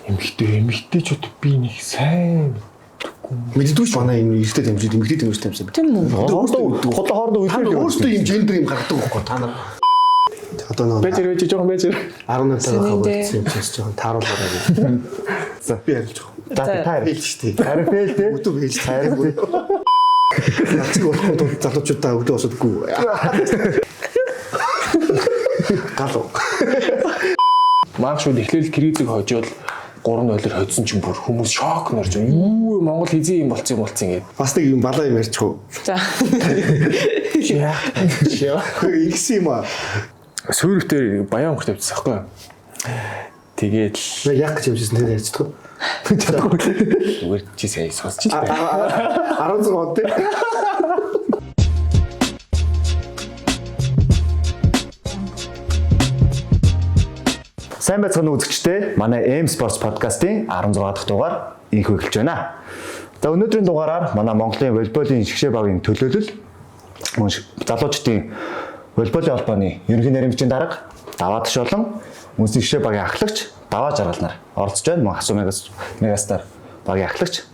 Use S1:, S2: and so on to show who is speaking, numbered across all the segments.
S1: эмэгтэйчүүд би нэг сайн
S2: мэддэггүй ш манай энэ эртээ дамжид эмэгтэй дэмжтэй юмсан.
S3: Тийм үү?
S1: хоолоо
S2: Та өөрсдөө юм гендер юм гаргадаг байхгүй та нар. Одоо нэг
S1: бэжэр жоохон бэжэр
S2: 18 таа болсон юм чинь жоохон тааруулаарай. За би ярьж байгаа.
S1: та
S2: хэлж штий.
S1: харин фейл те
S2: Өдөө хэлж хайргүй. Нациг болох залуучуудаа өдөө осодгүй. Гало.
S1: Маашууд эхлээл кризиг хожоод 3-0-оор хоцсон чинь бүр хүмүүс шок норж юу Монгол хизээ юм болцсон гэд.
S2: Бас нэг юм балаа юм ярьчих.
S3: За.
S2: Игс юм аа.
S1: Сүүрхтэр баян өнгөтэй байсан байхгүй юу? Тэгээд
S2: Яг гэж юмшсэн тэр ярьчихдаг.
S1: зүгээр чи сайн сонсч л байна.
S2: 16 он тий.
S4: Сайн байцгаана үзэгчдээ. Манай M Sports podcast-ийн 16 дахь дугаар инхүү эхэлж байна. За өнөөдрийн дугаараар манай Монголын волейболын шгшээ багийн төлөөлөл мөн залуучдын волейболын холбооны ерөнхий нарийн дарга Даваа Таш болон мөнхийн шгшээ багийн ахлагч Даваа Жаргал нар оролцож байна. Мөн Асуу Мегастар багийн ахлагч.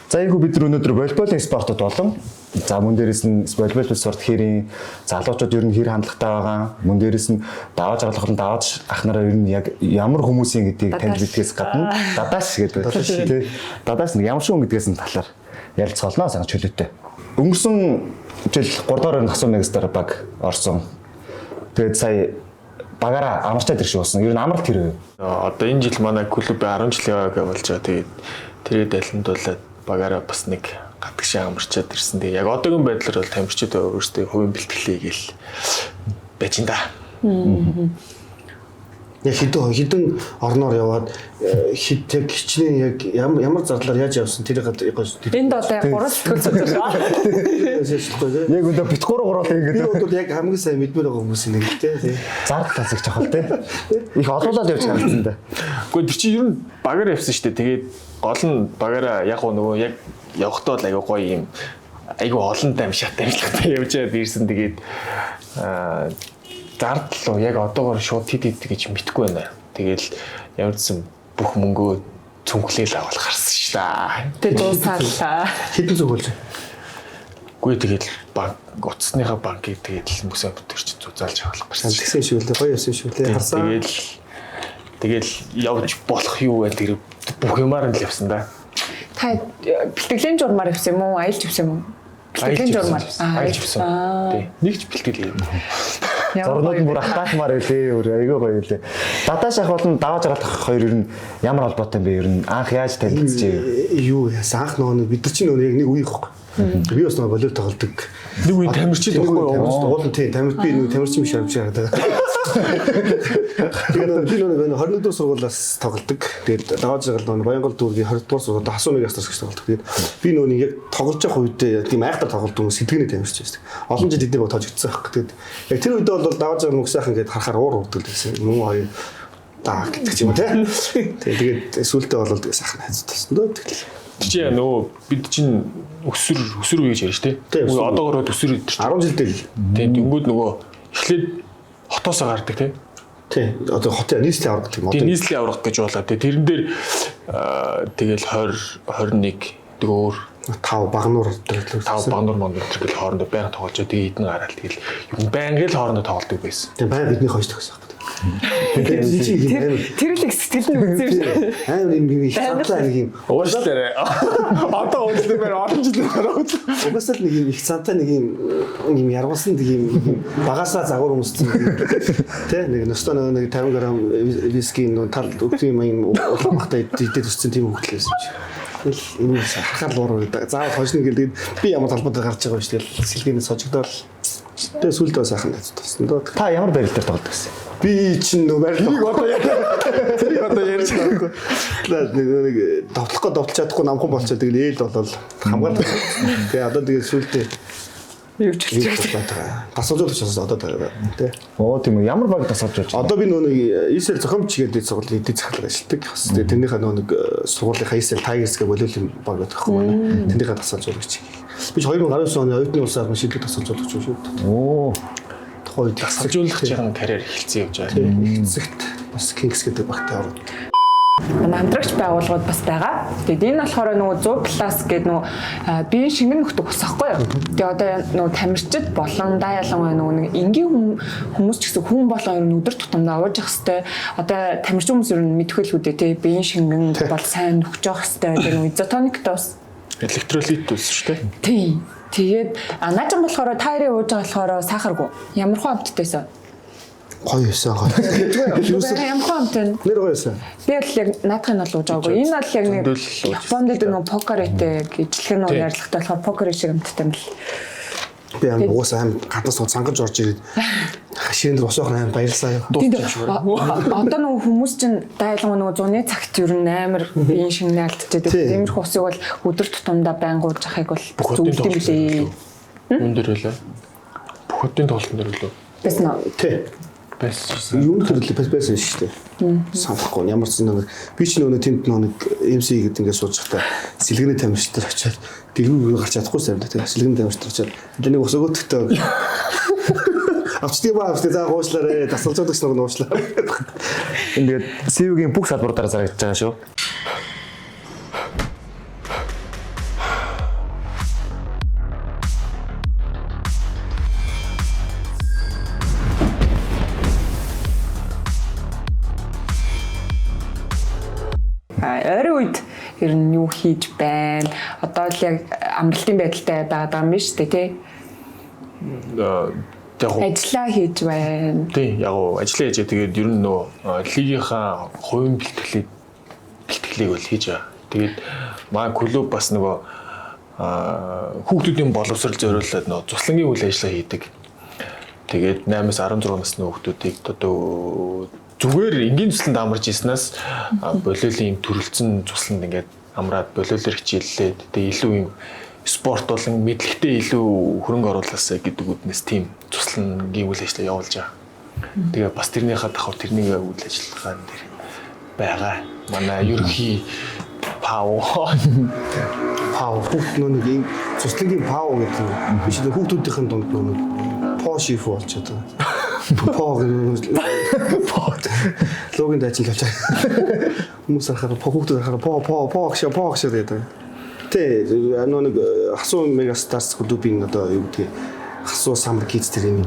S4: За ийхүү бид өнөөдөр волейболын спортод болон за мөн дээрээс нь волейбол спорт хэрийн залуучууд ер нь хэр хандлагатай байгаа. Мөн дээрээс нь Даваа Жаргал болон Даваач ах нараа ер нь яг ямар хүмүүсийн гэдгийг таньж мэдгээс гадна дадаас гэдэг тийм дадаас нь ямар шүүн гэдгээс нь талаар ярилцгаалнаа санаж чөлөөтэй. Өнгөрсөн жил 3 дугаар Асуу Мегастар баг орсон. Тэгээд сая багаараа амарчаад ирэх шиг болсон. Ер нь амралт хэрэг.
S1: Одоо энэ жил манай клуб 10 жил яваа гэж болж байгаа. Тэгээд тэрээ далхимдуулаад багаараа бас нэг гадагшаа амарчаад ирсэн. Тэгээ яг одоогийн байдлаар бол тамирчид өөрсдөө хувийн бэлтгэлээ гээл байж энэ да.
S2: Яг хідэн орноор яваад яг хичнээн яг ямар зарлаар яаж явсан тэрийг
S3: Энд одоо яг 3 сэтгэл зүйн шүү.
S4: Яг өдөө бит 3
S2: би
S4: ингээд
S2: бол яг хамгийн сайн мэдмээр байгаа хүмүүс нэг тий.
S4: зардал тасагч авах тий. Их олоолаад явж харагдсан да.
S1: Гэхдээ тэр чинь ер нь багаар явсан шүү дээ. Тэгээд гол нь багаараа яг нөгөө яг явахдаа л аягүй гоё юм аягүй олон дам шат амжилттай явжаад ирсэн. Тэгээд зардал яг одоогоор шууд хид гэж мэдгүй байна. Тэгэл ямар ч бүх мөнгөө цүнхлээл авал гарсан шүү дээ.
S3: Тэ дуусаалаа.
S2: Хідэн зүгүүлж.
S1: Гүй тэгэл банк утасныхаа банкыг тэгэл хүмүүсээ бүтэрч зузаалж авах гарсан.
S2: Тэгсэн шүү дээ. Гоё ясан шүү дээ. Харсан.
S1: Тэгэл явж болох юу вэ тэр бүх юмар нь л явсан да.
S3: Та бэлтгэлийн журмаар явсан юм уу? Аялж явсан юм уу? Бэлтгэлийн журмаар.
S1: Аялж явсан. Тий. Нэг ч бэлтгэл юм.
S4: Зурнууд нь бүр ахтаахмаар байлээ. Айгүй гоё байлээ. Дадаш ах болон Даваа Жаргал ах хоёр ер нь ямар холбоотой юм бэ? Ер нь анх яаж танилцчихв?
S2: Юу яасан анх нөгөө бид нар чинь нөгөө яг нэг үеих байхгүй. Би бас нөгөө болоор тоглодог.
S1: Нэг үе тамирчид байхгүй юу?
S2: Уулын тий тамирч би нөгөө тамирчин биш авч байгаа. Тэгээд би нөгөө 21 дугаар сургуулиас тоглодог. Тэгээд Даваа Жаргал нөгөө Баянгол дүүргийн 20 дугаар сургуульд Асуу Мегастар гэж тоглодог. Тэгээд би нөгөө яг тоглож явах үедээ тийм айхтар тоглодог хүмүүс сэтгэний тамирч байсан. Олон жил эдгээр баг тоожигдсан байхгүй. Тэгээд яг тэр үедээ бол Даваа Жаргал мөх сайхан гээд харахаар уур урддаг байсан. Мөн хоёр даа гэдэг юм тий. Тэгээд сүултээ бол тэгээд сайхан хайцсан дөө тэгэл.
S1: Чи нөгөө бид чинь өсөр үе гэж ярьж тий. Одоогоор өсөр идэж
S2: 10 жилдээ л.
S1: Тийм дөнгөд нөгөө эхлээд хотоосоо гардаг тий.
S2: Тий. Одоо хотын нийслэлийн авраг гэх юм.
S1: Тийм нийслэлийн авраг гэж болоо тий. Тэрэн дээр тэгэл 20 21 дөөр
S2: 5 багнуур төрлөг
S1: 5 багнуур мондор тэгэл хоорондоо байнга тоглож тэгээд эдэн гараад тэгэл байнга л хоорондоо тоглодог байсан.
S2: Тэгээ байнга бидний хойш төгсөн байна.
S3: Тэр л их сэтгэл нь үзсэн шүү.
S2: Аа юм их цантаа нэг юм.
S1: Уушлаарэ. Одоо уушлаар олон жил гараад.
S2: Угсаал нэг юм их цантаа нэг юм яргуулсан нэг юм багасаа загвар өмссөн. Тэ нэг nostо нэг 50 г виски нөө тал өгсөн юм улаанхтай идээд өссөн тийм хөлтлөөс юм чи. Тэгэл энэ харахаар луур заавал хойшны гэлээд би ямар талбайд гарч байгаа юм шиг тэгэл сэлгэнээс сожигдоод тэгээ сүлдөө сайхан тассан доо.
S4: Та ямар байр дээр тоглодог гэсэн?
S2: Би чинь нөө байрлал одоо ярьж байгаа. Нэг довтлохоо довтлж чадахгүй намхан болчиход тэгэл ээл болол хамгаалдаг. Тэгээ одоо тэгээ сүлдээ
S3: юу ч хэлж
S2: байгаа. Тасалж учраас одоо тий.
S4: Оо тийм үү. Ямар баг тасалж байж?
S2: Одоо би нөгөө нэг ESL зохиомч гэдэг сургуулийн эдийн засаг ажилладаг. Тэгээ тэрнийхээ нөгөө нэг сургуулийн ESL Tigers гэх волейбол баг байдаг хөө манай. Тэрнийхээ тасалж өгч. Би 2019 оны оюутны улсаар шийдвэр тасалж өгч шүү.
S4: Оо.
S2: Тухайн үед
S1: тасалжуулах жаахан карьер эхэлсэн явж байгаа.
S2: Эцэгт бас Kings гэдэг багтаа ороод.
S3: хамтрагч байгууллагууд бас байгаа. Тэгээд энэ болохоор нөгөө 100+ гэдэг нөгөө биеийн шингэн нөхдөг ус ахгүй юу. Тэгээд одоо нөгөө тамирчид болон да ялангуяа нөгөө нэг энгийн хүмүүс ч гэсэн хүн болон ер нь өдөр тутамдаа ууж явах хэрэгтэй. Одоо тамирчин хүмүүс ер нь мэдхүйл үү тий биеийн шингэн бол сайн нөхж явах хэрэгтэй. Тэгээд нөгөө изотониктай ус
S1: электролит ус шүү дээ.
S3: Тий. Тэгээд наажин болохоор тайрын ууж байгаа болохоор сахаргүй. Ямар хөө амттайсан.
S2: Гоё юусан гоё.
S3: Ямар хөө амттай.
S2: Нэр гоё юусан.
S3: Би л яг наадахын бол ууж байгаагүй. Энэ бол яг нэг Японд нөгөө покертэй гिचлэх нөгөө ярилцлагатай болохоор покер шиг амттай юм л.
S2: Би уусаа аим гаднаас цангаж орж ирээд хашийн дээр усах аим баярлсаа.
S3: Одоо нөгөө хүмүүс чинь дайлгын нөгөө 100-ны цагт ер нь амар биеийн шингэнэ алдчихдаг. Тиймэрхүү усыг бол өдөр тутамдаа байнга ууж ахыг бол зөвлөд юм билээ.
S1: Юун дээр үлээ? Бүхэтийн тоглолтын дээр үлээ.
S3: Бэснэ.
S2: Тий.
S1: Бэссэн.
S2: Юунд төрлөө байсан шүү дээ. Санахгүй ямар ч нэг би ч нөгөө тэнд нэг MC гэдэг ингээд сууж байхдаа сэлгэний тамирчтай очиад дэлгүүр гарч чадахгүй сайн дээ. Сэлгэний тамирчтай очиад нэг ус өгөөдөгтэй авчдээ заа уучлаарэ дасгалжуулагч нар нь уучлаа.
S4: Ингээд CV-гийн бүх салбаруудаар зарагдаж байгаа шүү.
S3: Ойрын үед ер нь юу хийж байна? Одоо л яг амралтын байдалтай байгаа юм биш үү те? Ажиллаа хийж байна.
S1: Тий, яг уу ажиллаа хийж тэгээд ер нь нөө лигийнхаа хувийн бэлтгэлийг бол хийж байгаа. Тэгээд маа клуб бас нөгөө хүүхдүүдийн боловсрол зориулаад нөгөө цуслангийн үйл ажиллагаа хийдэг. Тэгээд 8-аас 16 насны хүүхдүүдийг одоо зүгээр энгийн цусланд амарч ирснаас болиолын төрөлцөн цусланд ингээд амраад болиолоор хичээллээд тэгээд илүү юм спорт болон мэдлэгтэй илүү хөрөнгө оруулаасаа гэдэг үднэс тийм цуслангийн үйл ажиллагаа явуулж байгаа. Тэгээ бас тэрнийхээ давхар тэрний үйл ажиллагаан дээр байгаа. Манай ерөнхий пау
S2: нэг ийм цуслангийн пау гэдэг нь биш нэг хүүхдүүдийн дунд нэг пошиф болчиход байгаа. Логин дайчилж байгаа. Хүмүүс харахаар хүүхдүүд харахаар погш гэдэг. Тэ нэг хасуу мегастарс клубын одоо юу гэдгийг хасуу самар кидс тэрийн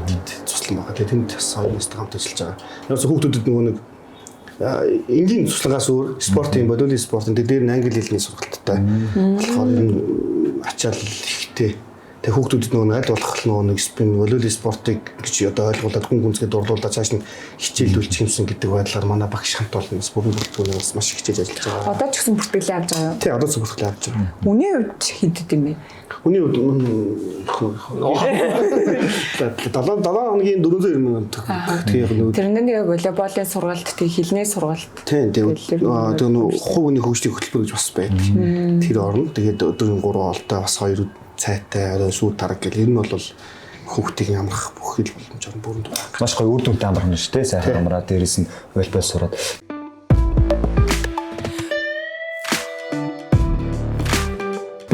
S2: цуслан байгаа. Тэнд бас хоёростой хамт ажиллаж байгаа. Яасан хүүхдүүдэд нөгөө нэг энгийн цуслагаас өөр спортын бодолын спортын дээр нь англи хэлний сургалттай. Тэгэхээр энэ ачаал ихтэй. Тэгээ хүүхдүүдэд нөгөө аль болох нөгөө спин волейбол спортыг гэж одоо ойлгуулад хүн гүнзгий дурлуулаад цааш нь хичээлүүлчих юмсан гэдэг байдлаар манай багш хамт олон бас бүгд бүртгүүлээс маш хичээж ажиллаж байгаа.
S3: Одоо ч гэсэн бүртгэлээ авч байгаа юу?
S2: Тий, одоо ч бүртгэлээ авч байгаа.
S3: Үний хувьд хэд юм бэ?
S2: Үний хувьд 7 хоногийн 490,000 төгрөг. Тэгээ нөгөө
S3: тэрнээ нэг волейболын сургалт, тэг хилний сургалт.
S2: Тий, тэгээ нөгөө хувийн хөгжлийн хөтөлбөр гэж бас байдаг. Тэр орно. Тэгээд өдрийн 3 хоолтой бас 2 цайтай орой сүү тараг гэл энэ нь бол хүүхдийн амрах бүх хэл боломж орн бүрэн дүүрэг.
S4: Маш гоё үр дүнтэй амарна шүү дээ. Сайхан амраад дээрээс нь волейбол сураад.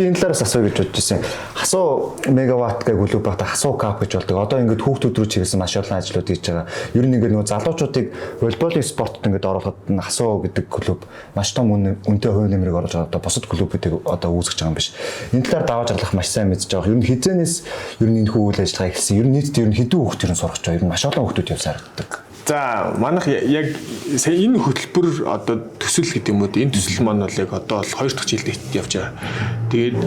S4: Би энэ талаараас асуу гэж бодож байсан. Хасуу мегаватт гэх клуб багта хасуу кап гэж болдог. Одоо ингээд хүүхдүүд рүү чиглэсэн маш олон ажлууд хийж байгаа. Ер нь ингээд нөгөө залуучуудыг волейболын спортод ингээд оруулахад хасуу гэдэг клуб маш том үнэтэй хувь нэмрийг оруулж байгаа. Одоо бусад клубүүдийг одоо үүсгэж байгаа юм биш. Энэ талаар даваа жарлах маш сайн мэдж байгаа. Ер нь хизээнээс ер нь энэ үйл ажиллагаа эхэлсэн. Ер нь нийтдээ ер нь хэдэн хүүхд ер нь сурах гэж байгаа. Ер нь маш олон хүүхдүүд явсаар байдаг.
S1: За манайх яг сая энэ хөтөлбөр одоо төсөл гэдэг юм уу энэ төсөл маань бол яг одоо бол 2 дахь жилд явж байгаа. Тэгээд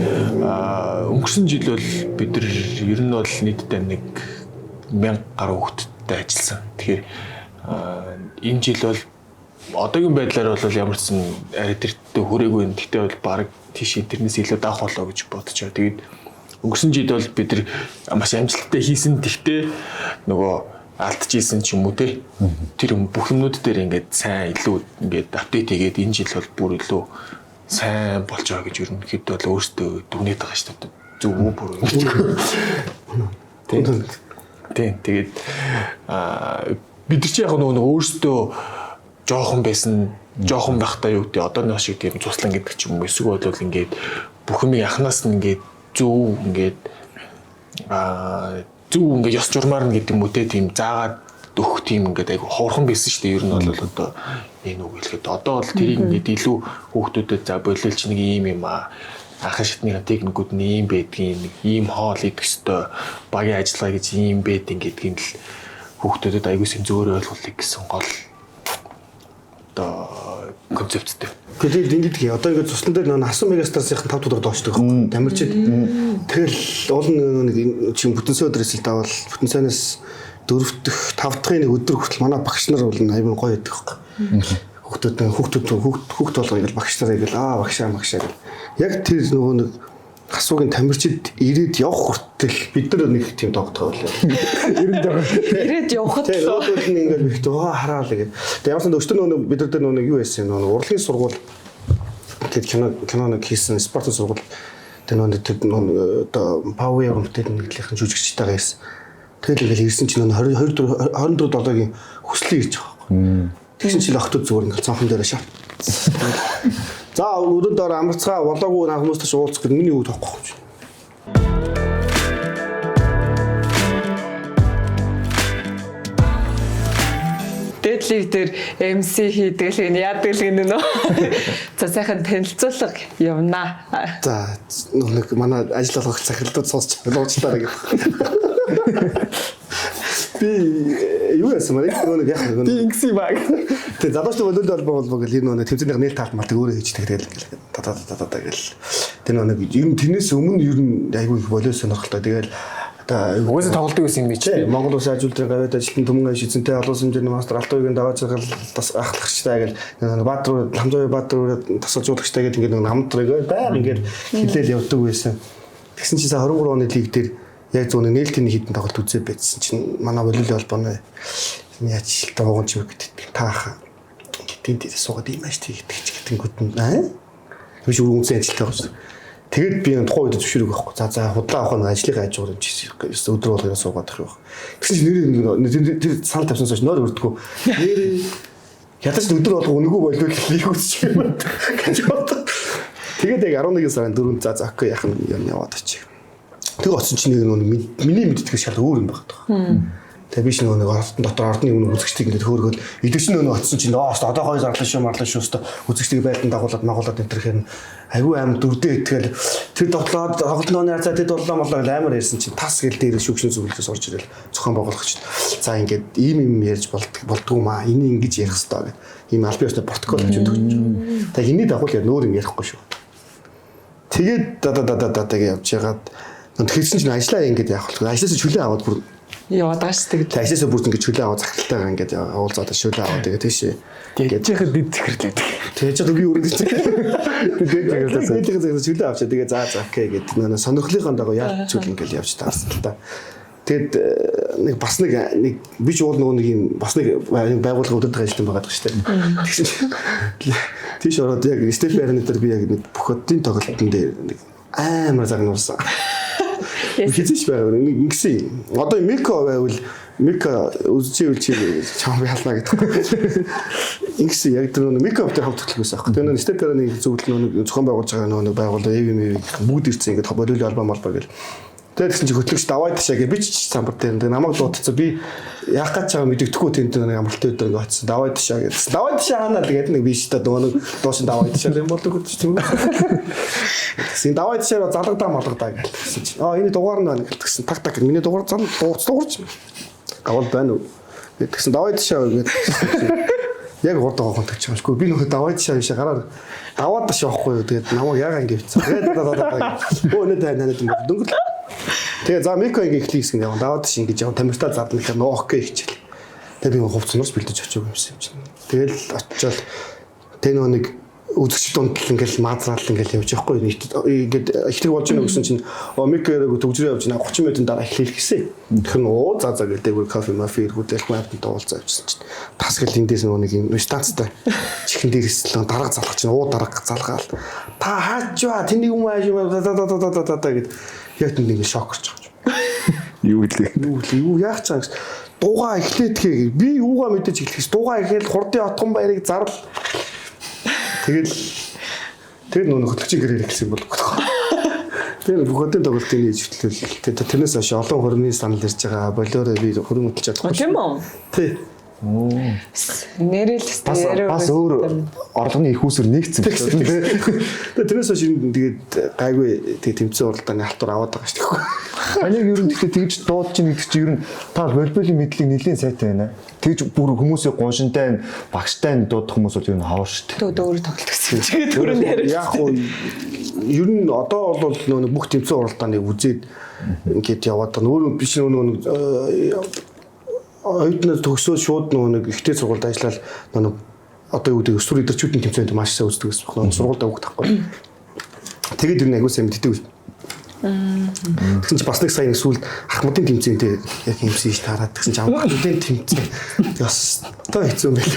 S1: өнгөрсөн жил бол бид нар ер нь бол нийтдээ 1000 гаруй хүүхэдтэй ажилласан. Тэгэхээр энэ жил бол одоогийн байдлаар бол ямар ч сан арай тэртээ хүрээгүй юм. Гэхдээ бол баг тийш интернээс илүү даах болоо гэж бодож байгаа. Тэгээд өнгөрсөн жил бол бид нар маш амжилттай хийсэн. Гэхдээ нөгөө алдчихсэн ч юм уу те тэр бүх юмнууд дээр ингээд сайн илүү ингээд апдейт хийгээд энэ жил бол бүр илүү сайн болж байгаа гэж ерөнхийдөө бол өөртөө дүгнээд байгаа шүү дээ. Зөв үү бүр. Тийм тэгээд бид нар чи яг нөгөө өөртөө жоохон байсан жоохон байхдаа юу гэдэг одооны шиг тийм цуслан гэдэг ч юм уу эсвэл бол ингээд бүх юм анханаас нь ингээд зөв ингээд зөв ингээд ёс журмаар нь гэдэг юм үү те тийм заагаад дөх тийм ингээд айгу ховорхон байсан шүү дээ. Ер нь бол одоо энэ үг хэлэхэд одоо бол тэрийг ингээд илүү хүүхдүүдэд за болиулч нэг ийм юм ахын шатны техникүүд нь ийм байдгийн нэг ийм хоол идэх ёстой багийн ажиллагаа гэж ийм байдгийн гэдгийг л хүүхдүүдэд айгу сэмзөөр ойлгуулах гэсэн гол одоо концепттэй.
S2: Тэгээд ингэдэг одоо ингээд цусны дээр нөө Асуу Мегастарсийн 5 дугаар доочдөг байхгүй. Тамирчид. Тэгэл уул нэг чинь бүтэнсээ өдрөөс л давал бүтэнсээс 4 дахь 5 дахь нэг өдөр хүртэл манай багш нар бол аюун гоё байдаг байхгүй. Хүүхдүүд болгоо ингээл багш нараа ингээл багшаа гэл. Яг тэр нөгөө нэг Асуугийн тамирчид ирээд явах хүртэл бид нар нэг тийм тогтгоо байлаа.
S3: Ирээд явахад
S2: л өөдөл нь ингээл бихт хараал гэдэг. Тэгээ ямар ч өчтөр нөгөө бид нар дээр нөгөө юу байсан нөгөө урлагийн сургууль тэгээд кино нэг хийсэн спортын сургууль тэгээ нөгөө одоо Power Room-тэй нэглийнхэн жүжигчтэйгээ ирсэн. Тэгэл ингээл ирсэн чинь нөгөө 24 долоогийн хүслийг ирж байгаа байхгүй. Тэгсэн чинь охтууд зүгээр ингээл цонхон дээрээ шав. За өрөөнд доор амарцгаа болоогүй хүмүүстэй уулзах гэдэг миний үг тоохгүй юм.
S3: Дэдлиг дээр MC хийдэг л яадаг л гэнэ нөө. За сайхан танилцуулга явнаа.
S2: За нэг манай ажил олгох захирлууд сонсч луучтаараа гэх. Би юу яасан маа нэг яг нэг
S1: Би ингэсэн баг.
S2: Тэгээ залуучууд болоод албаа гэл энэ нэг тэмцээний нээлт таалт малдаг өөрөө хийждэг тэгэл ингээл та гэл. Тэр нэг ер нь тэрнээс өмнө ер нь айгүй их болоо сонирхолтой. Тэгэл одоо
S1: Угсаа тоглолтын байсан юм би чи.
S2: Монгол Улсын ажилтны гавьяд ажилтны төмөн шийдсэнтэй олон хэмжээний мастер Алтай үеийн даваа цагаал ахлагчтай гэл Баатар Хамзаа Баатар тасалжуулагчтай гэдэг ингээд намтрыг байг ингээд хилээл явдаг байсан. Тэгсэн чинь 23 оны лиг дээр яг зөв нээлтийн хитэн тоглолт үзээ байцсан чинь манай волейбол холбооны яаж таагаан ч гэдэг таах гэдэг дээр суугаад ийм ажил хийдэг ч гэтэнгүүд нь биш үргэлжлэн ажилттай байгаа. Тэгээд би энэ тухайн үед зөвшөөрөг байхгүй. За худлаа авах нь ажлын ажуур юм чи өдөр болгоё суугаад ах юм. Тэгсэн чинь тэр санал тавьсан сууч нөр өрдгөө. Нэрээ ядаж өдөр болго өнгөө болов лиг үзчих юм. Тэгээд яг 11 сарын 4-нд за окей яах нь яваад очив. Тэг оцсон чинь нэг миний мэддэг шал өөр юм байна. Тэгээ биш нэг дотор ордны өмнө үзэгчдийг ингээд хөөргөөл идэвч нөгөө оцсон чинь одоо гоё зарлаа шүү өстө үзэгчдийг байлдан дагуулад энэ төрхээр айгүй аим дөрдөө итгэл тэр тоглолтооны харцаа тэд боллоо амар ярьсан чинь тас гэл дээр шүүгчний зөвлөлөөс орж ирэл зохион байгуулагч. За ингээд ийм ярьж болдгоо маа энийг ингэж ярих хэрэгтэй гэх ийм аль биесний протокол гэж өгдөг. Тэгээ энэний дагуул нөөр юм ярихгүй шүү. Тэгээд тэгээ явж ягаад тэгсэн чинь ажиллаа ингээд яах вэ? Ажлаас чөлөө аваад бүр
S3: яваад байгаа шүү дээ.
S2: Ажлаасаа бүр ингээд чөлөө аваад захиралтайгаа ингээд уулзаад шөлөө аваад тэгээ тийш
S1: Тэгэж яхад дэд зэхэрлээд.
S2: Тэгэж яг би үргэлж тэгээд чөлөө авчаа тэгээ за окей гэдэг нөө сонирхлынхаа дагуу яаж чөл ингээд явж таарсан л та. Тэгэд нэг бас нэг би ч уул нөгөө нэг юм бас нэг байгууллага өдөрт ажилладаг байгаа шүү дээ. Тэгсэн чинь тийш ороод яг степ байрны дээр би яг нэг бүх одын тоглолтын дээр нэг амар загнуулсан. Хизээч байгаад ингэсэн. Одоо Мико байвал Мика үзчихвэл чи чам ялна гэдэг. Ингэсэн яг тэр Мика өвтэй хамт төлөвлөсөн аахгүй. Тэр степэрний зөвлөлт зохион байгуулж байгаа нэг байгууллага AVM бүгд ирсэн ингээд болиулын албан малбар гэл. Тэгээд тэгсэн чи хөтлөгч давай ташаа гэж би ч самбар дээр намайг дуудсан. Би яах гэж байгаа мэддэхгүй тэнд нэг амралтын өдөр ингээд очсон. Давай ташаа гэсэн. Давай ташаа хаана тэгээд нэг би ч та нөгөө дуусан давай ташаа юм болдог гэж тийм үү. Тэгсэн давай ташаа залгадаа малгадаа гэсэн чи. Энэ дугаар нь байна гэсэн. Так миний дугаар дуурч. Гавал байна уу? Тэгсэн давай ташаа гэдэг. Яг урд байгаа контакт чамшгүй. Би нөхөд давай ташаа биш гараад аваад ташаа авахгүй юу. Тэгээд намайг яг ингэ бицсэн. Өө нэ юм дөнгөр. Тэгээ за Мико ингэ эхлэх гэсэн юм. Даваад ташаа ингэж яваа тамиртаа зардал гэхээр нөө окей хичээл. Тэгээд би хувцснаас бэлдэж очив юмсан юм чинь. Тэгэл очиод тэ нэг үзэгч дундл ингээл маазраал ингээл явж байхгүй ингээд ихтэй болж ийнө гэсэн чинь Микэрэг төгжрөө явж байна 30 минутын дараа эхлэх гэсэн. Тэгэхээр нөө за гэдэг кофе мафи хөдөлгөх маапт дуулцаа явчихсан чинь тас гэл эндээс нэг юм станцтай чихэн дээрээс л дарга залгах чинь дарга залгаал та хаачва тэнийг юм ааш гэд яг тэнд ингээд шок орж байгаа юм. Юу яах чаа гэж дуугаа эхлэхээ би юугаа мэдээж эхлэхээс дуугаа эхлээл хурдын отгон баярыг зарлал тэгээд нөө хөтлөгчийн гэрээр эхэлсэн болов. Тэр бүхэдэн тоглолтын нийцвэлтэл тэрнээс хойш олон хөрмийн санал ирж байгаа. Болоороо би хөрөм хөтлж чадахгүй.
S3: Тийм үү?
S2: Тий.
S3: Нэрэл
S4: бас өөр орлогын их усүр нэгцсэн гэсэн тийм.
S2: Тэрнээс хойш тэгээд гайгүй тэг тэмцээн уралдааны халтур аваад байгаа шүү дээ.
S4: Аниг ер нь тэгтээ тэгж дуудаж чинь гэдэг чинь ер нь та волейболын мэдлэг нэлийн сайтай байна. Тэгж бүр хүмүүсийн гуншинтай багштай дуудах хүмүүс бол ер нь хавар шүү дээ.
S3: өөр тоглолт гэсэн чигээ түрүүнд яриад.
S2: Яг уу ер нь одоо бол нөө бүх тэмцээн уралдааныг үзээд ингээд яваад байгаа. Өөрөө биш нөө оюутнууд төгсөөд шууд нэг ихтэй сургуульд ажиллаад нэг одоо юу гэдэг өсвөр өдөрчүүдийн тэмцээнд маш сайн үздэг гэсэн байна. Сургуульд авах тахгүй. Тэгээд ер нь аягүй сайн мэддэг. Тэгсэн чи бас нэг сайн сүүлд Ахмадын тэмцээнтэй яг юмсэн ш тараад тэгсэн чи Ахмадын тэмцээн бас тоо хэцүү юм байна.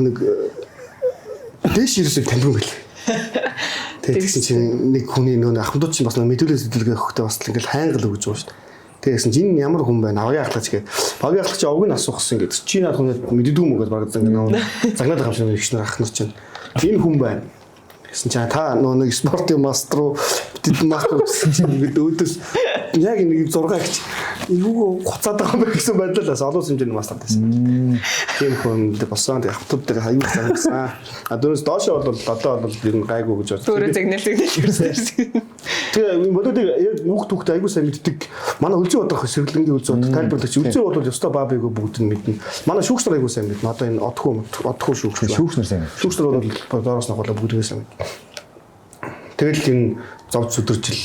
S2: Нэг дэш ирсэн тамирын гэл. Тэгсэн чи нэг хүний нөө Ахмадууд чинь бас мэдүүлэл зөвлөгөө өгөхдөө бас ингээл хайнгал өгж байгаа шүү дээ. Тэгсэн чинь энэ ямар хүн байна? Авьяа ахлагч гээд. Авьяа ахлагч овг нь асуухсан гэдэг. Чи наад хүнээ мэддэг юм уу гэж баг загнаад загнаад байгаа юм шиг ихшнэр ах нар чинь. Энэ хүн байна. Тэгсэн чинь та нөө нэг спортын мастер уу бид мастер гэсэн чинь ингээд өөдөөс яг нэг 6 гэж юу гоцаад байгаа юм бэ гэсэн байдлаас олон хэмжээний мастер байсан. Тийм хүн боссон тэг хавтууд дээр аюул загнасан. А дөрөс доошоо бол одоо бол ер нь гайгүй гэж бодсон.
S3: Өөрөө загнал ирсэн.
S2: Тэгээ бодоод яг хүүхд хүүхд аюул сайн мэддэг. Манай үлзий бодрох сэргэлэнгийн үлзий бод тайлбарлагч үлзий бол ёстой баабайгүй бүгд нь мэднэ. Манай шүүгч нар аюул сайн мэднэ. Одоо энэ одхоо шүүгч.
S4: Шүүгч нар сайн.
S2: Шүүгч нар бол доороос нахвала бүгдээ сайн. Тэгэл энэ зовж өдөржил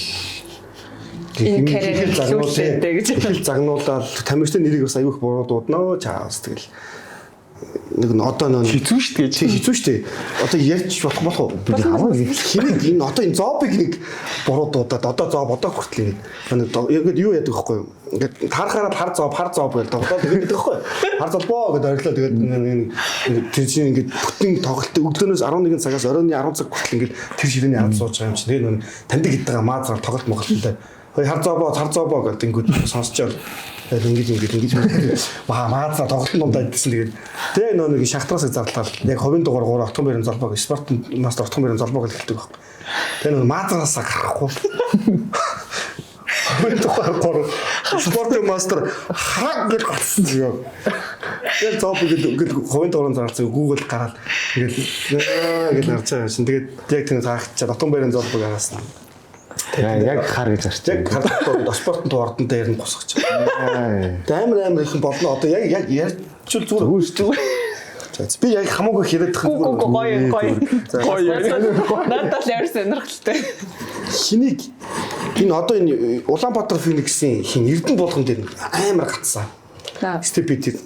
S3: энэ карьер хэлүүлээдэй гэж
S2: загнуулаад тамирчтай нэрийг бас аюух буруу дууднаа чаас тэгэл нэг одоо нөө
S1: хэцүү шүү дээ.
S2: Хэцүү шүү дээ. Одоо ярьж болох уу? Би хамаагүй хэрэг энэ одоо энэ зообыг нэг буруу дуудаад одоо зооб одоо хүртэл нэг ингээд юу яадаг вэ? Ингээд харахаараа хар зооб гэж тоглоод тэгээд байхгүй. Хар золбоо гэдээ орилоо тэгээд тэр чинь ингээд бүтэн тоглолт өглөөнөөс 11 цагаас оройн 10 цаг хүртэл ингээд тэр ширээний ард сууж байгаа юм чинь. Тэгээд таньдаг гэдэг маазаар тоглолт моголтой. Хар зообоо гэдэг ингээд сонсчоод ингэж маазаа тоглолтын дундаа идсэн тэгээд тэгээ нөө нэг шахтраас зарлаад яг ховын дугаар 3 отхон бэрэн залбаг спортын мастер отхон бэрэн залбаг гэж хэлдэг байхгүй. Тэгээ нөө маазараас гарахгүй. Ховын дугаар 3 спортын мастер хаа гэж гарсан юм. Тэгээ зоопыг ингээд ховын дугаар зарлсан Google гараад ингээд харж байгаа шин тэгээд яг тэр таагчаад отхон бэрэн залбаг араас
S4: Яг хар гэж харж.
S2: Яг хардтай спортын дуурдантай ярина босгоч. Амар их болно. Одоо яг ярьчул зүгээр. Би яг хамаагүй хэрэгдэх юм.
S3: Гоё. Надад л яар сонирхолтой.
S2: Хинийг энэ одоо энэ Улаанбаатар Фениксийн хин Эрдэнэ болгон дээр амар гацсан. Степид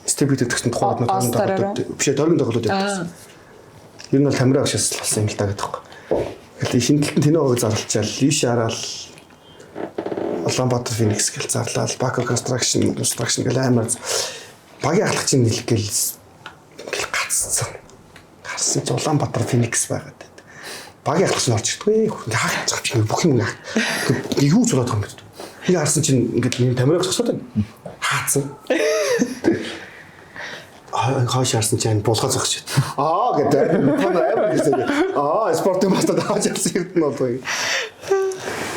S2: гэсэн тухайд надад биш дөргөн тоглоод явсан. Ер нь бол камера авшаас болсон юм л даа гэдэг юм. Тэгэл шинэлтэн тэнээг зарлчаал, лиш хараал Улаанбаатар Феникс гэл зарлал, Бако construction гэл амар багийн ахлагчийн нэлэх гэл гацсан. Гарсан ч Улаанбаатар Феникс байгаад байд. Багийн ахлагч нь орж ирдгүй. Хаах цавч бүх юм яах. Юу ч болоод байгаа юм бэ. Би харсан чинь ингээд юм тамираа зогсоод байна. Хаацсан. Хойш харсан чинь булгаа зогсож байна. Гэдэг. Амар гэсэн. Спортын мастад авч явсан юм болов.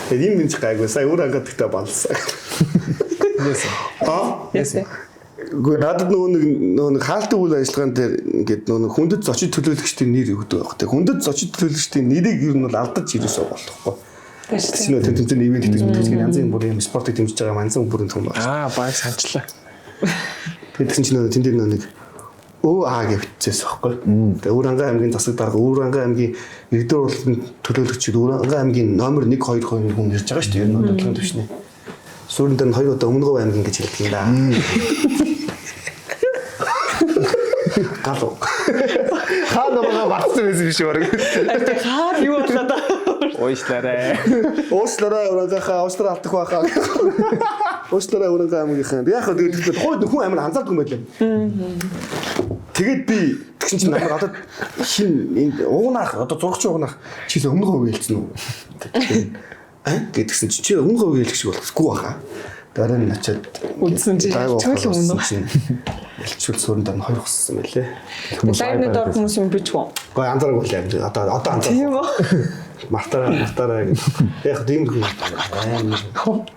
S2: Тэгээд юм ч гайгүй. Сая өөр хангалттай балсан. Яасан. Гэхдээ надад нөгөө нэг хаалтын үйл ажиллагаан дээр ингээд нөгөө хүндэт зочид төлөөлөгчдийн нэр өгдөг байх. Тэгээд хүндэт зочид төлөөлөгчдийн нэрийг ер нь бол алдаж ирээсөө болохгүй. Тэгэхээр тэр тэмцээний ивент гэдэг нь янз бүрийн бүр юм спортыг дэмжиж байгаа янз бүрийн том байна.
S1: Баг санчлаа.
S2: Тэгсэн чинь тэн дээр нэг өө гэвчихсэн байхгүй. Тэгээ Өвөрангай аймгийн засаг дарга, Өвөрангай аймгийн нэгдүгээр урлагийн төлөөлөгчид, Өвөрангай аймгийн номер 1 2 хүн ирж байгаа шүү дээ. Ер нь бодлогын төвшний. Сүүрэн дээр 2 удаа Өмнөгов аймгийн гэж хэлдэг юм да. Гало.
S4: Хаа намайг батсан байсан биш үү?
S3: Тэгээ хаа юу болоод
S1: Уушлаарай.
S2: Уушлаарай Австрали алдах байхаа. Уушлаарай Өвөрангай аймгийнхаа. Яг хөө тэгээд хойд хүн амар анзаардаг юм байлаа. Тэгээд би тэгсэн чинь намайг одоо хин энэ уугнах одоо зурагч уугнах чи Өмнөгов хэлсэн үү? Гэдгсэн чи Өмнөгов хэлэх шиг болохгүй байхаа. Дараа нь начаад
S3: үндсэн чи чөл өмнө.
S2: Элчүүл суурьнд нь 2 хуссан байлээ.
S3: Лайвны дор хүмүүс юм бич үү?
S2: Гэхдээ анзаараагүй л юм. Одоо анзаар.
S3: Тийм үү?
S2: Мартараа яг тийм хүн.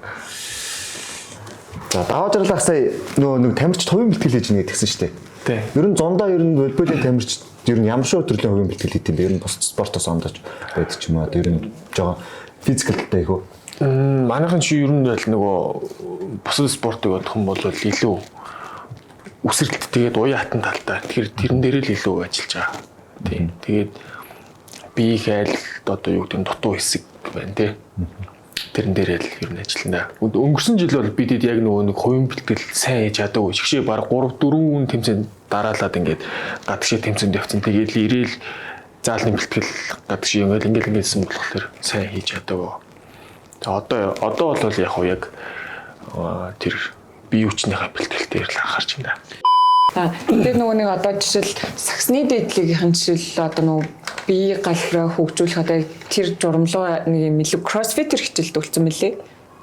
S4: За даваа жарлах сая нэг тамирчид хувийн бэлтгэл хийж нэгэ тэгсэн шүү дээ.
S1: Тий.
S4: Ер нь зондоо ер нь волейболын тамирчид ер нь ямар шиг төрлийн хувийн бэлтгэл хийх юм бэ? Ер нь бус спортоос ондооч байдаг ч юм уу. Ер нь жоо физикалтай их үү?
S1: Манайхан чи ер нь л нөгөө бусад спортыг бодох юм бол илүү үсрэлт тэгээд уян хатан талтай. Тэгэхээр тэрэн дээр л илүү ажиллаж байгаа. Тийм. Тэгээд бие хайл одоо юу гэдэг нь дутуу хэсэг байна тий. Тэрэн дээр л ер нь ажиллана. Өнгөрсөн жил бол бидэд яг нөгөө нэг хувийн бэлтгэл сайн хийж чадаагүй. Жигшээ баг 3-4 тэмцээнд дараалаад ингээд гадагшаа тэмцээнд явцсан. Тэгээд ирээл заалны бэлтгэл гадагшаа ингээл болохоор сайн хийж чадаагүй. Одоо бол яг тэр бие хүчнийхээ бэлтгэлээр л анхаарч байна.
S3: Тэгээд нөгөө нэг одоо жишээл саксны дээдлийнхэн жишээл одоо нөгөө бие галбараа хөгжүүлэх одоо тэр журамлуу нэг юм илүү кроссфитер хичээлд үлдсэн мөлий.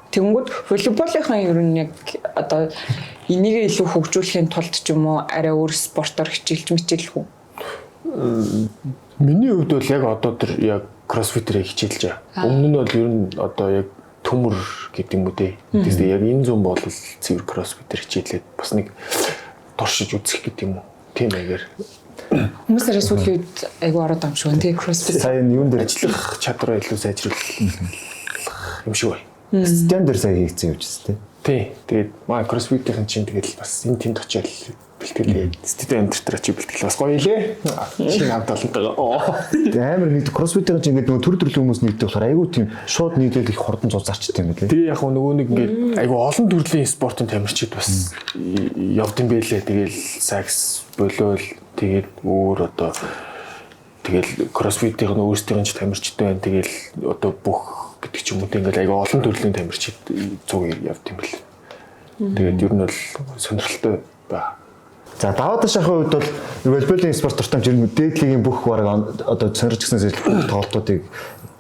S3: Тэнгүүд волейболынхан ер нь яг одоо энийг илүү хөгжүүлэхийн тулд ч юм уу арай өөр спортоор хичээлж мичээлэх үү?
S1: Миний хувьд бол яг одоо тэр яг кроссфитерийг хичээлж байгаа. Өмнө нь бол ер нь одоо яг төмөр гэдэг юм үү те. Тэсээ яг энэ зүүн бол цэвэр кроссфитер хичээлээд бас нэг туршиж үзэх гэдэг юм уу. Тийм аягаар.
S3: Хүмүүс арай сүүлийн үед айгу ороод байгаа юм шиг байна тий кроссфит.
S4: Сая юун дээр
S1: Ажиллах чадвараа илүү сайжруулах юм шиг бай.
S4: стен дээр сая хийгдсэн юм чинь тий.
S1: Тий. Тэгээд маа кроссфитийн чинь тэгэл бас энэ тэнд очиад бэлтгэлээ. Студент амтртра чи бэлтгэл бас гоё лээ. Чи намд болонтойгоо.
S4: Амар нэг кроссфитийн чинь ингээд нөгөө төр төрлийн хүмүүс нийлдэг болохоор айгүй тийм шууд нийлээд их хурдан зур зарчтай юм байна.
S1: Тэгээ яг нөгөө нэг ингээд айгүй олон төрлийн спортын тамирчид бас явд юм байлээ. Тэгэл сакс, болол тэгээд өөр одоо тэгэл кроссфитийн өөрсдийн ч тамирчид байна. Тэгэл одоо бүх гэдэг ч юм уу ингээд айгүй олон төрлийн тамирчид цуг явд юм бэл. Тэгээд ер нь бол сонирхолтой ба.
S4: За даваа ташаахын үед бол волейболын спорт дуртай юм дээдлийн бүх бараг одоо сонирч гисэн тоглолтуудыг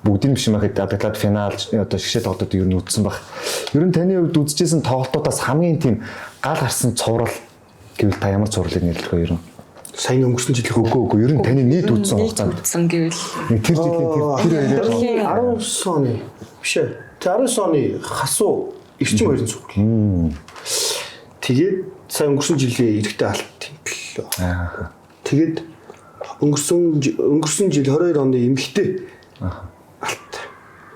S4: бүгдийн биш юм ахэд адаглаад финал одоо шигшээ тоглолтууд ер нь үзсэн баг. Ер нь таны хувьд үзчихсэн тоглолтуудаас хамгийн тийм гал гарсан цуврал гэвэл та ямар цувралыг нэрлэх вэ ер нь?
S2: Сайн өнгөрсөн жилийн
S4: Үгүй ер нь таны нийт үзсэн хугацаанд
S3: үзсэн гэвэл
S4: тэр жилийн тэр
S2: 19 оны биш ээ. Тэр 19 оны хасуу эрчим хоёрын цуврал. Тэгээд сайн өнгөрсөн жилийн эрэхтэй алт тэмплээ. Тэгээд өнгөрсөн жил 22 оны эмэгтэй алт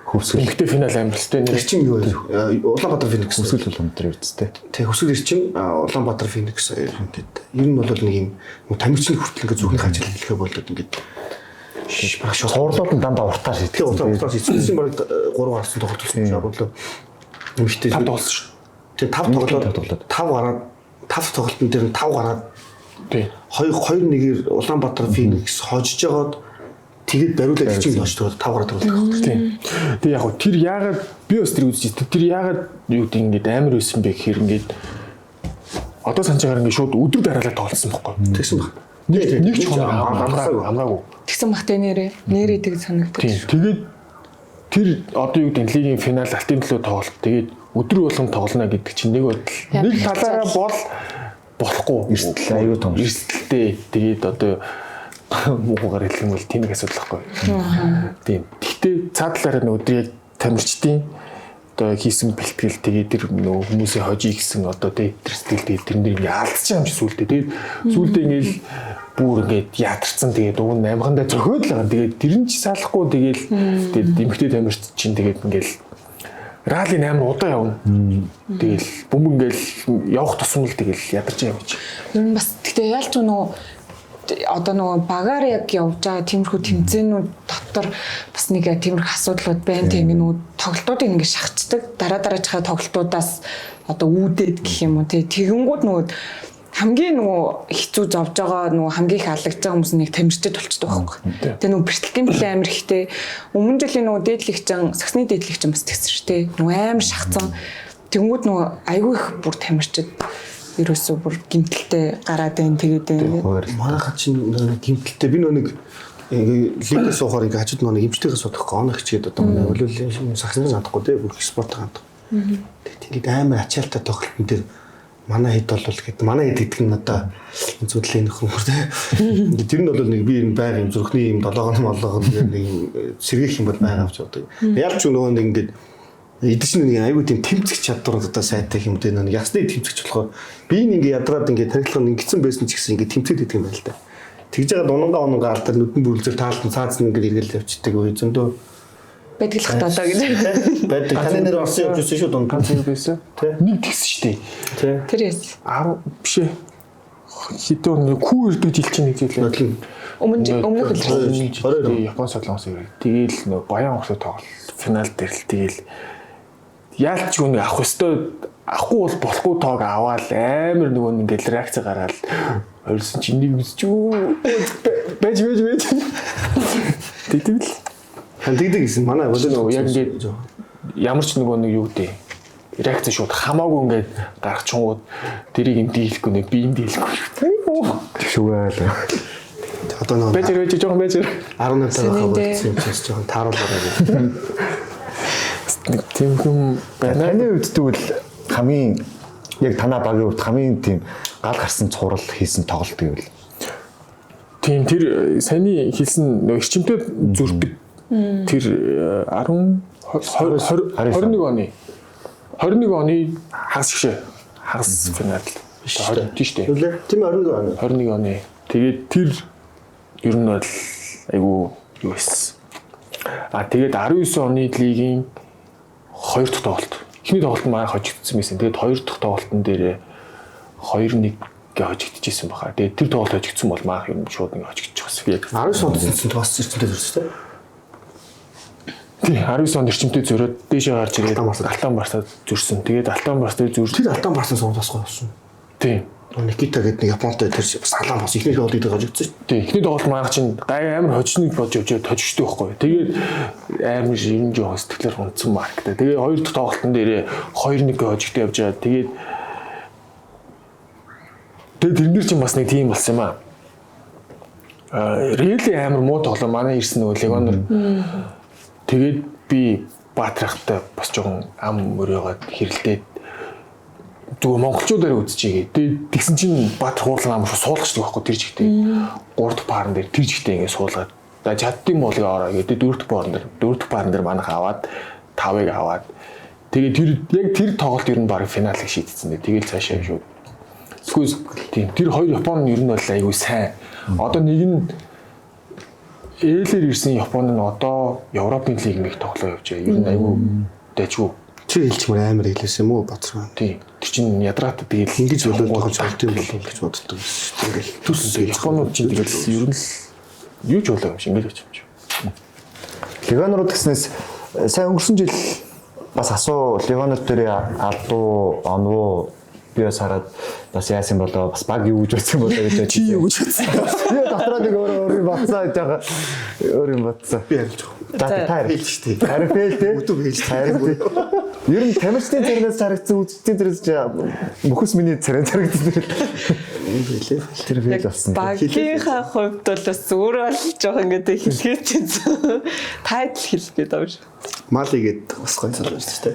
S4: хөвсгөл
S1: эмэгтэй финал амжилттай нэр
S2: эрчим юу вэ? Улаанбаатар Феникс
S4: хөвсгөл бол өндөр үсттэй.
S2: Тэг хөсгөл эрчим Улаанбаатар Феникс тэгээд ер нь бол нэг юм тамирчны хүртэл ингээд зүрхний ажил хэлэхэ болоод ингээд
S4: цуурлууд нь дандаа уртаар шийдэх.
S2: уртаар шийдсэн баг 3 гарсан тоглолт болсон юм бол эмэгтэй
S1: 5 тоглосон шүү.
S2: тэг 5 тоглолт 5 гараад 5 тоглолтын дээр 5 гараад
S1: Тий.
S2: 2-1-ээр Улаанбаатар Феникс хожиж жагаад тэгээд бариулаад ирчихсэн болж байгаа 5 гараад тоглолт.
S1: Тийм. Тэгээ яг тэр яагаад би бас тэр үзэж тэр яагаад юу гэдэг ингээд амар байсан бэ гэхээр ингээд одоо санджаагаар ингээд шууд өдөр дараалал тоглосон байхгүй.
S2: Тэгсэн баг.
S1: Нэг ч хамраагүй.
S3: тэгсэн бахтай нэрээ тэг санагдаж.
S1: Тэгээд тэр одоо юу гэдэг лигийн финал алтын төлөө тоглолт тэгээд өдөр болгон тоглоно гэдэг чинь нэг бодол нэг талаараа бол болохгүй
S4: эрсдэл аюу том
S1: эрсдэлтэй тэгээд одоо муугаар хэлэх юм бол тийм нэг асуудал байхгүй. Тийм. Гэхдээ цаа талаараа нөгөө яг тамирчдын одоо хийсэн бэлтгэл тэгээд тэр нөгөө хүмүүсийн хожиг гэсэн одоо тэр сэтгэл тэгээд тэрнэр ингээ алдчих юм шиг сүултээ. Тэгээд сүултээ ингээл бүр ингээд ядарсан тэгээд уг нь амгандаа зөхөөд л байгаа. Тэгээд тэр нь ч салахгүй тэгээд эмхтэй тамирчид чинь тэгээд ингээл ралли амар удаа явна. Тэгэл бөмбөг ингээл явах тусмал тэгэл ядарч байгаа юм чи.
S3: Ер нь бас гэхдээ яалч нөгөө одоо нөгөө багаар яг явж байгаа тиймэрхүү тэмцээнүүд дотор бас нэг тиймэрхүү асуудлууд байна. Тэг ингээ нөгөө тоглолтуудыг ингээ шахацдаг. Дараачихаа тоглолтуудаас одоо үүдээд гэх юм уу. Тэгэнгүүт нөгөө хамгийн нөгөө хэцүү зовж байгаа нөгөө хамгийн их алгаж байгаа хүмүүс нэг тамирчид болчтой байхгүй. Тэгээ нөгөө бэрхтэлтийн план амир ихтэй. Өмнө жилийн нөгөө дээдлэгчин, саксны дээдлэгчин бас тэгсэн шүү дээ. Нөгөө амар шахацсан. Тэнгүүд нөгөө айгүй их бүр тамирчид ерөөсөө бүр гимтэлтэй гараад байна тэгээд байна.
S2: Манайхаа чинь гимтэлтэй би нэг лигээс суухаар ингээ хажууд нэг эмчтэйгээ суудах гооно хичээд одоо манай өлөлийн саксны хандахгүй те бүх спорт хандах. Тэгээд амар ачаалтаа тоглолтын дээр манай хэд бол гэдэг манай хэд гэдэг нь одоо зүтгэлийн нөхөр тийм. Тэр нь бол нэг би энэ байг юм зүрхний юм долоогон молоогон нэг юм сэргийх юм бол байгаа авч одоо. Ялч нөгөө нэг ингээд эдгээр чинь нэг аюу тийм тэмцэх чадвар одоо сайтай хэмтэй нэг ясны тэмцэж болохоор би нэг ядраад ингээд тарихлах ингэсэн байсан ч гэсэн ингээд тэмцээд идэг юм байна л да. Тэгж байгаа унангаа алтар нүдэн бүрэлзэл таалтан цаазн ингээд эргэл явчихдаг үе зөндөө
S3: байдаг л хатаа гэж.
S2: байдаг. Таны нэр орсон явж байсан шүү дунд ганц юм байсан.
S1: Нэг тэгсэн шүү дээ.
S2: Тий.
S3: Тэр яс.
S1: 10 биш ээ. Хэдэн күү ирдэг жил чинь нэг зүйлээ.
S3: Өмнөх хөлтэй.
S1: Япон солонгос ирээ. Тэгээл нөө баян хосоо тоглол финал дээр л тэгээл яалч үнийг авах ёстой авахгүй бол болохгүй тоог аваад амар нөгөө нэг ингээл реакц гаргаад орилсон чинь нэг үзэж байж. Тэгвэл
S2: тэгдэг гэсэн манай
S1: нөгөө яг ингээд ямар ч нөгөө нэг юу гэдэг реакц шууд хамаагүй ингээд гаргачингууд тэрийг юм дийлэхгүй нэг би юм дийлэхгүй
S4: шүүгээл.
S2: Одоо нөгөө
S1: байж жоохон
S2: 18 таараа болсон юм чинь жоохон тааруулаарай.
S1: Тийм юм байна.
S4: Таны үед тэгвэл хамгийн яг танаа багийн үед хамгийн тийм гал гарсан цуврал хийсэн тоглолт гэвэл
S1: Тийм тэр саяны хэлсэн нөгөө эрчимтэй зүрдэг тэр 21 оны хагас гişэ хагас финал тийш дээ.
S2: Тийм 21
S1: оны. Тэгээд тэр ер нь бол айгу юу байсан. Тэгээд 19 оны лигийн 2 дахь тоглолт. Эхний тоглолт нь маань хожигдсан байсан. Тэгээд 2 дахь тоглолтын дээр 2-1 гэ хожигдчихсэн баха. Тэгээд тэр тоглолт хожигдсан бол маань юм шууд ингэ хожигдчих байсан. Яг
S2: 19 онд чинь бас эрчимтэй зүрхтэй.
S1: Тий 19 онд эрчимтэй зөрөөд дээшээ гарч ирээд Алтан Барсад зүрсэн. Тэгээд Алтан Барсад зүр.
S2: Тэр Алтан Барсан суугаас болсон.
S1: Тий.
S2: Никита гэдэг нэг Японтой тэр бас халаан бас ихний тоглолтыг хожигдсон шүү.
S1: Тий эхний тоглолт маань чинь амар хожсныг болж явж тожигчтэй байхгүй. Тэгээд амар юм жоо сэтгэлээр унтсан марктай. Тэгээд хоёр дахь тоглолтын дээр 2-1 хожигдтой явж байгаа. Тэгээд тэрнэр чинь бас нэг тийм болсон юм аа. Really амар муу тоглоом манай ирсэн нөгөө Легонор. Тэгээд би Баатрахтай бас жоохон ам мөрөөгөөд хэрэлдээд зүгээр монголчуудаар үзчихье. Тэгсэн чинь Баатар хуурлан амар суулгачдаг байхгүй тэр жигтэй. 3 дахь паарн дээр тэр жигтэй ингэ суулгаад. Чаддсан бол ороо гэдэг 4 дахь паарн дээр манайх аваад 5-ыг аваад. Тэгээд тэр тоглолт ер нь баг финалыг шийдсэн. Тэгэл цаашаа шүү. Эсвэл тийм тэр хоёр Япон ер нь бол айгүй сайн. Одоо нэг нь ээлэр ирсэн Япон нь одоо Европын лигмиг тоглоо явж байгаа. Ер нь айгүй дайггүй.
S2: Чи хэлчмээр амар хэлсэн юм уу Бацраа?
S1: Тийм. Тэр чинь ядраад тэгэл
S2: ингэж болоод байгаа ч юм болов гэж боддог шүү. Тэгэл
S1: төсөө Японууд чинь тэгэл ер нь юу ч болоо юм шиг ингэж очиж юм.
S4: Легонорууд гэснээс сайн өнгөрсөн жил бас асуу Легонор дээр алдуу онвоо би бас хараад бас яасан болоо бас баг юу гэж бодсон болоо гэж
S1: чи юу гэж бодсон.
S4: Би дотроо нэг өөр юм батсаа гэж байгаа. Өөр юм батсаа.
S2: Би ярьж байгаа.
S4: Таар
S2: хэлж штий.
S4: Харин фэлтэй.
S2: Өдөө хэлж
S4: харин. Ер нь тамирчдын царинаас харагдсан үзэгчдийн царинаас бүхэс миний царин харагдсан. Тэр фэл болсон.
S3: Багийнхаа хувьд бол бас өөрөө л жоох ингээд хэлгээд чинь тайтл хэлгээд авш.
S2: Малигээд бас гонц болж штий.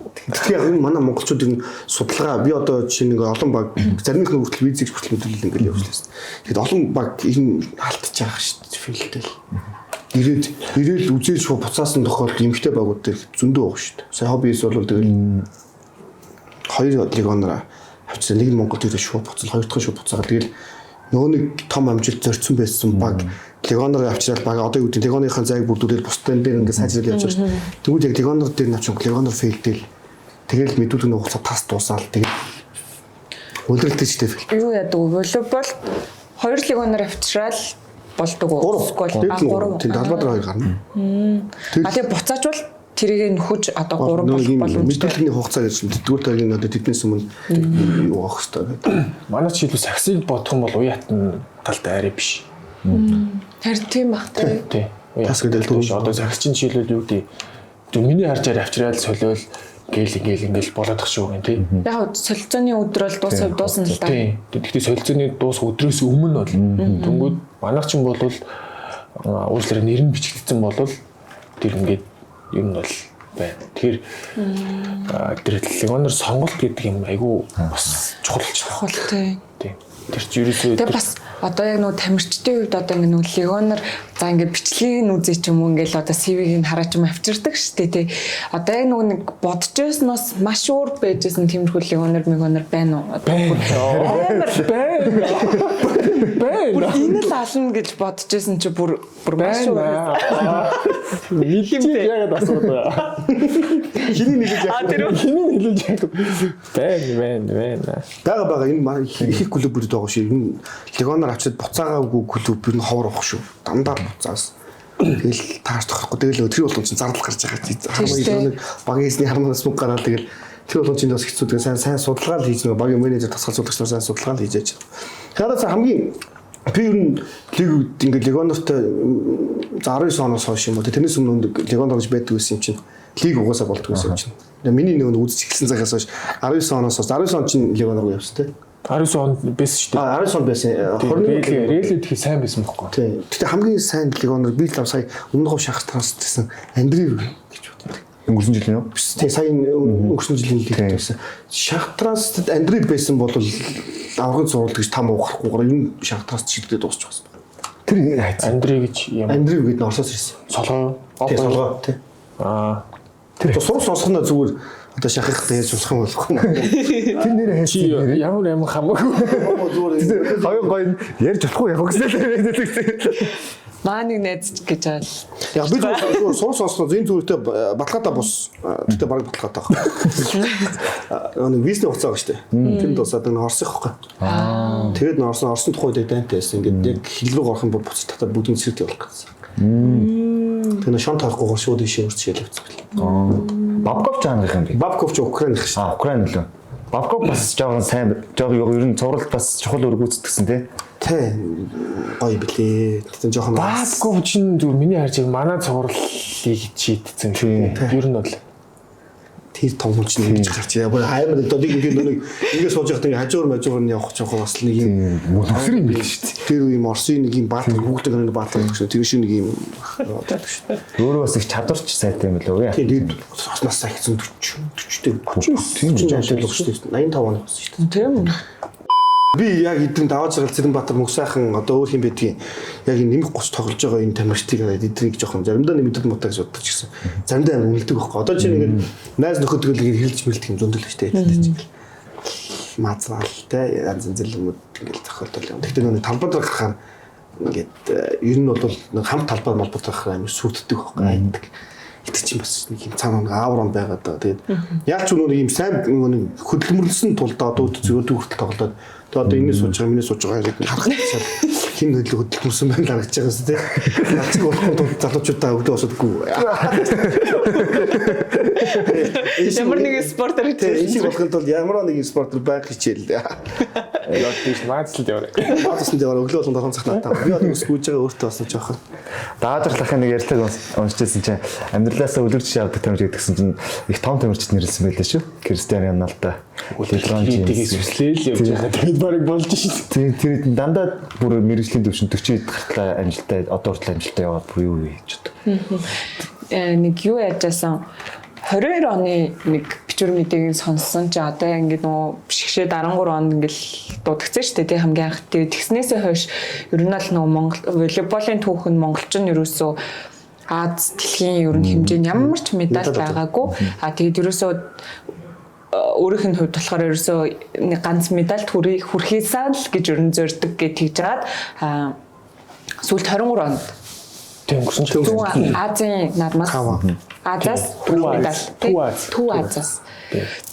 S2: Тэгэхээр яг манай монголчууд энэ судалгаа би одоо жишээ нэг олон баг зарим их хүртэл визийг хүртэл мэдүүлэл ингээл явуулсан. Тэгэхэд олон баг энэ алдчих байгаа шүү дээ филдэл. Ирээд үзээж шууд буцаасан тохиолдолд эмгтэй багууд дээр зөндөө байгаа шүү дээ. Сая хоббис бол тэгэл 2 легоноор авчирсан. Нэг нь Монголд ирээд шууд буцал, хоёр дахь шууд буцаагаад тэгэл нөгөө нэг том амжилт зорьсон байсан баг легоноор авчирал баг одоо юу гэдэг легоныхаа зайг бүрдүүлээд бусдын дээр ингээд сайжрал явж байгаа шүү дээ. Тэгвэл яг легоноор дээр навч легоноор фейлдэл тэгэл мэдүүлэх нэг хугацаа тас дуусаал тэгэл үлрэлтэй ч дээ.
S3: Юу яадаг вэ? Волейбол 2 легоноор авчирал болдог уу? Эсвэл 3
S2: тийм Далбадар 2 гарна.
S3: Тэгээ буцаачвал тэрийг нөхөж одоо 3 болох боломжтой.
S2: Мэдүүлэхний хугацаа гэж тэгвэл таагийн одоо тэднээс өмнө юу авах хэрэгтэй.
S1: Манай жишээлбэл саксыг бодох юм бол уяатан талтай арай биш.
S3: Тэр тийм бах тий.
S1: Тас гэдэг л одоо саксчин жишээлбэл юу гэдэг миний харжаар авчирал солиол ингээл болоодох шүү гэн тий.
S3: Яг солилцооны өдөр бол дуусна л да.
S1: Тий. Тэгэхдээ солилцооны дуусах өдрөөс өмнө бол дөнгөд манайх чинь бол уучлаарай нэр нь бичигдсэн бол тэр ингээд ер нь бол байна. Тэгэхээр тэр легионер сонголт гэдэг юм айгүй бас чухал
S3: тийм.
S1: Тэр ч ерөөсөө
S3: тэгээ бас одоо яг нөгөө тамирчдын хувьд одоо ингэ нөгөө легионер за ингэ бичлэгийг үзээ ч юм уу ингээл одоо CV-г хараач юм авчирдаг шүү дээ тий. Одоо яг нөгөө нэг бодож байснаас маш өөр байжсэн тиймэрхүү легионер байна уу? Амар байна. Энэ л ална гэж бодож байсан чи бүр маш өөр.
S1: нийлэмтэй яг асуудаг.
S2: Хиний нийлж яг
S1: байна.
S2: бага энэ их клубүүд байгаа шүү. Энэ легоноор авчид буцаагаагүй клуб ер нь ховор авах шүү. Дандаа буцаас. Тэгэл таарч тохихгүй. Тэгэл тэр болгон чинь зардал гарч байгаа. Хамгийн нэг багийн эсний хармаас мөнгө гараад тэгэл тэр болгон чинь бас хэцүү. Тэгээ сайн судалгаа л хийж нөгөө багийн менежер тасгалзуулагч нар сайн судалгаа л хийж яаж. Хадаас хамгийн би ер нь лиг ингээд легонортой за 19 оноос хойш юм уу. Тэрнээс өмнө легонор гэж байдаг байсан юм чинь лиг угаасаа болдог байсан юм чинь. Миний нэг үзэж эхэлсэн цагаас хойш 19 оноос 19 он чинь легонор явсан те.
S1: 19 онд байсан шүү дээ.
S2: 19 он байсан.
S1: 21 Реалэд их сайн байсан байхгүй.
S2: Тийм. Гэтэ хамгийн сайн легонор би л сая өмнөх шахах транст гэсэн Андрей гэж боддог.
S4: Өнгөрсөн жил юм уу?
S2: Тийм сая өнгөрсөн жилийн лиг байсан. Шахах транст Андрей байсан бол аврагын зурвал гэж там уухрахгүйгээр энэ шахах транст шилдээд дуусчих байсан.
S4: Тэр
S1: Андрей гэж юм.
S2: Андрей гэдэг нь Оросоос ирсэн.
S1: Солгоо.
S2: Солгоо тийм. Тэр сурах сонсохноо зүгээр одоо шахах гэж сонсох юм болохгүй.
S4: тэр нэр хайсан.
S1: Ямар хамаагүй.
S4: Хоёр гоё ярьж болохгүй яг гэсэн.
S3: Маа нэг найз гэж аа.
S2: Яг би зүгээр сурах сонсохноо зэн зүрхтэй баталгаатай бус. Тэгтээ бараг баталгаатай байна. Нэг визний хугацаа байгаа шүү дээ. Тэнд тусаад нэг Оросих байхгүй. Тэгээд н Оросын тухай дээр дайнтай байсан. Ингээд яг хил рүү орох юм бол буцтахтаа бүгдийн цэвэртэй болох гэсэн. Тэгээд шон тоохгүй шууд ишээ үрчээл явцсан.
S4: Бабков жанрын юм би.
S2: Бабков ч Украиных шүү.
S4: Украин лөө. Бабков бас жоохон сайн жоохон ер нь цуврал бас чухал өргөцдгсэн тий.
S2: Тэ гоё билээ. Тэгтэн жоохон
S1: Бабков чинь зүгээр миний харж манай цувралыг шийдсэн тийм. Ер нь бол
S2: тэр том хүн чинь ингэж гарч яа. Аймаг одоо нэг ингэ сууж явахдаа хажуур мажуур нь явах жоохон бас нэг юм
S4: өсөр юм биш шүү дээ.
S2: Тэр юм Орсын нэг юм баатар хүүхдээ нэг баатар гэж тэр шиг нэг юм
S4: өөрөө бас их чадварч сайтай юм лөө.
S2: Тэгээд соснаас сая хэзээ 40 тийм ажил болох шүү дээ. 85 он болсон шүү дээ.
S3: Тийм.
S2: Би яг эдгээр даваа жаргал Цэрэнбаатар мөнх сайхан одоо өөр юм байдгийг яг нэмэх 30 тоглож байгаа энэ тамирчдыг эднийг жоохон заримдаа нэмэгдэд мутаа гэж боддог гэсэн. Заримдаа үнэлдэг байхгүй. Одоо чинь ингээд найз нөхөдгөлийг хэлж мэлдэг юм зөндөл штэ эдгээр. Мацраал те янз янз юмуд ингээд тохиолдол юм. Тэгтээ нэг талбад гарахаар ингээд ер нь бол нэг хамт талбад молбод гарахаар амар сүрддэг байхгүй айдаг. Итгэж чинь бас нэг юм цаана нэг ааврон байгаад байгаа. Тэгээд яг ч нэг юм сайн нэг хөдөлмөрлсөн тулд одоо зүгээр хүртэл тоглоод тэгээд одоо энэ сууж байгаа миний сууж байгаа хэрэг харах чад хин хөдөлмөрсөн байна харагдаж байгаас тийм нацг болохгүй тулд залуучуудаа өглөө босодгүй.
S3: Ямар нэг спортер
S2: тийм болохын тулд ямар нэг спортер байх хичээл.
S1: яг тийш маацлд яваа.
S2: Маацсан дээр өглөө болгонд орхон цагтаа. Би одоо скүүж байгаа өөртөө бас жоохон.
S4: Даажрлахын нэг ярьцаг уншижсэн чинь амьдралаасаа үлгэрч явдаг тамирч гэдгсэн чинь их том тамирчид нэрлсэн байлаа шүү. Кристиано Роналдо.
S1: Либрончийг сүслээл явж байгаа. Тэгэд барыг болж шин.
S4: Тийм тэр дандаа бүр мэрэгжлийн төвшин 40-д гартлаа амжилттай одоо хүртэл амжилттай яваад бүр юу хийж чаддаг.
S3: Нэг юу яжсан 22 оны нэг бичвэр мэдээг сонссон чи одоо ингээд нөгөө бишгшээ 13 онд ингээл дуудагцсан шүү дээ тий хамгийн анх. Тэгээд тэгснээсээ хойш ер нь л нөгөө Монгол волейболын түүх нь монголчин ерөөсөө Аз дэлхийн ер нь хэмжээнд ямар ч медаль байгаагүй. Тэгээд ерөөсөө өөрийнх нь хувьд болохоор ерөөсөө нэг ганц медаль хүрэхээсээ л гэж ер нь зорддог гэж тэгж жаад сүүлд 23 онд
S1: Тэнгэрсэн ч
S3: Зүүн Азийн наадмаас Азаас Төв Азаас.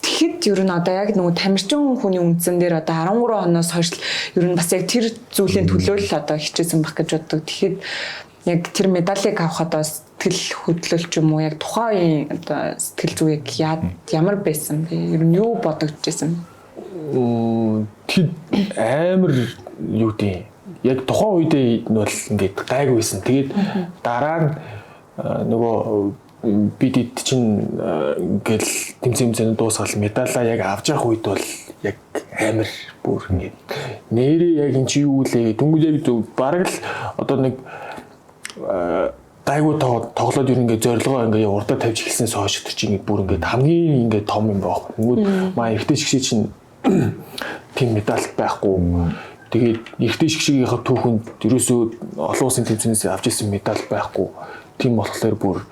S3: Тэгэхэд ер нь одоо яг нөгөө тамирчин хүний үндсэн дээр одоо 13 оноос хойш ер нь бас яг тэр зүйлийн төлөө л одоо хичээсэн байх гэж боддог. Тэгэхэд яг тэр медалийг авахад бас сэтгэл хөдлөлч юм уу яг тухайн үеийн одоо сэтгэл зүй яг ямар байсан бэ? Ер нь юу бодогдож байсан?
S1: Тэгэд амар юу дээ. Яг тухайн үедээ нь бол ингээд гайгүйсэн. Тэгээд дараа нь нөгөө бид чинь ингээл тэмцээн дуусгал медалаа яг авч явах үед бол яг амар бүр ингээд нэрээ яг эн чи юу лээ. Дүнгүүд яг бараг л одоо нэг айгуу тоглоод ер нь ингээд зорилгоо ингээд урдаа тавьж эхэлснээс хойш тэр чинь ингээд бүр ингээд хамгийн ингээд том юм байна. Тэгмүүд маа эртний шгшээ чинь тийм медаль байхгүй. Тэгээд эртний шгшээгийнхээ түүхэнд ерөөсөө олон улсын тэмцээнээс авч ирсэн медаль байхгүй. Тийм болохоор бүр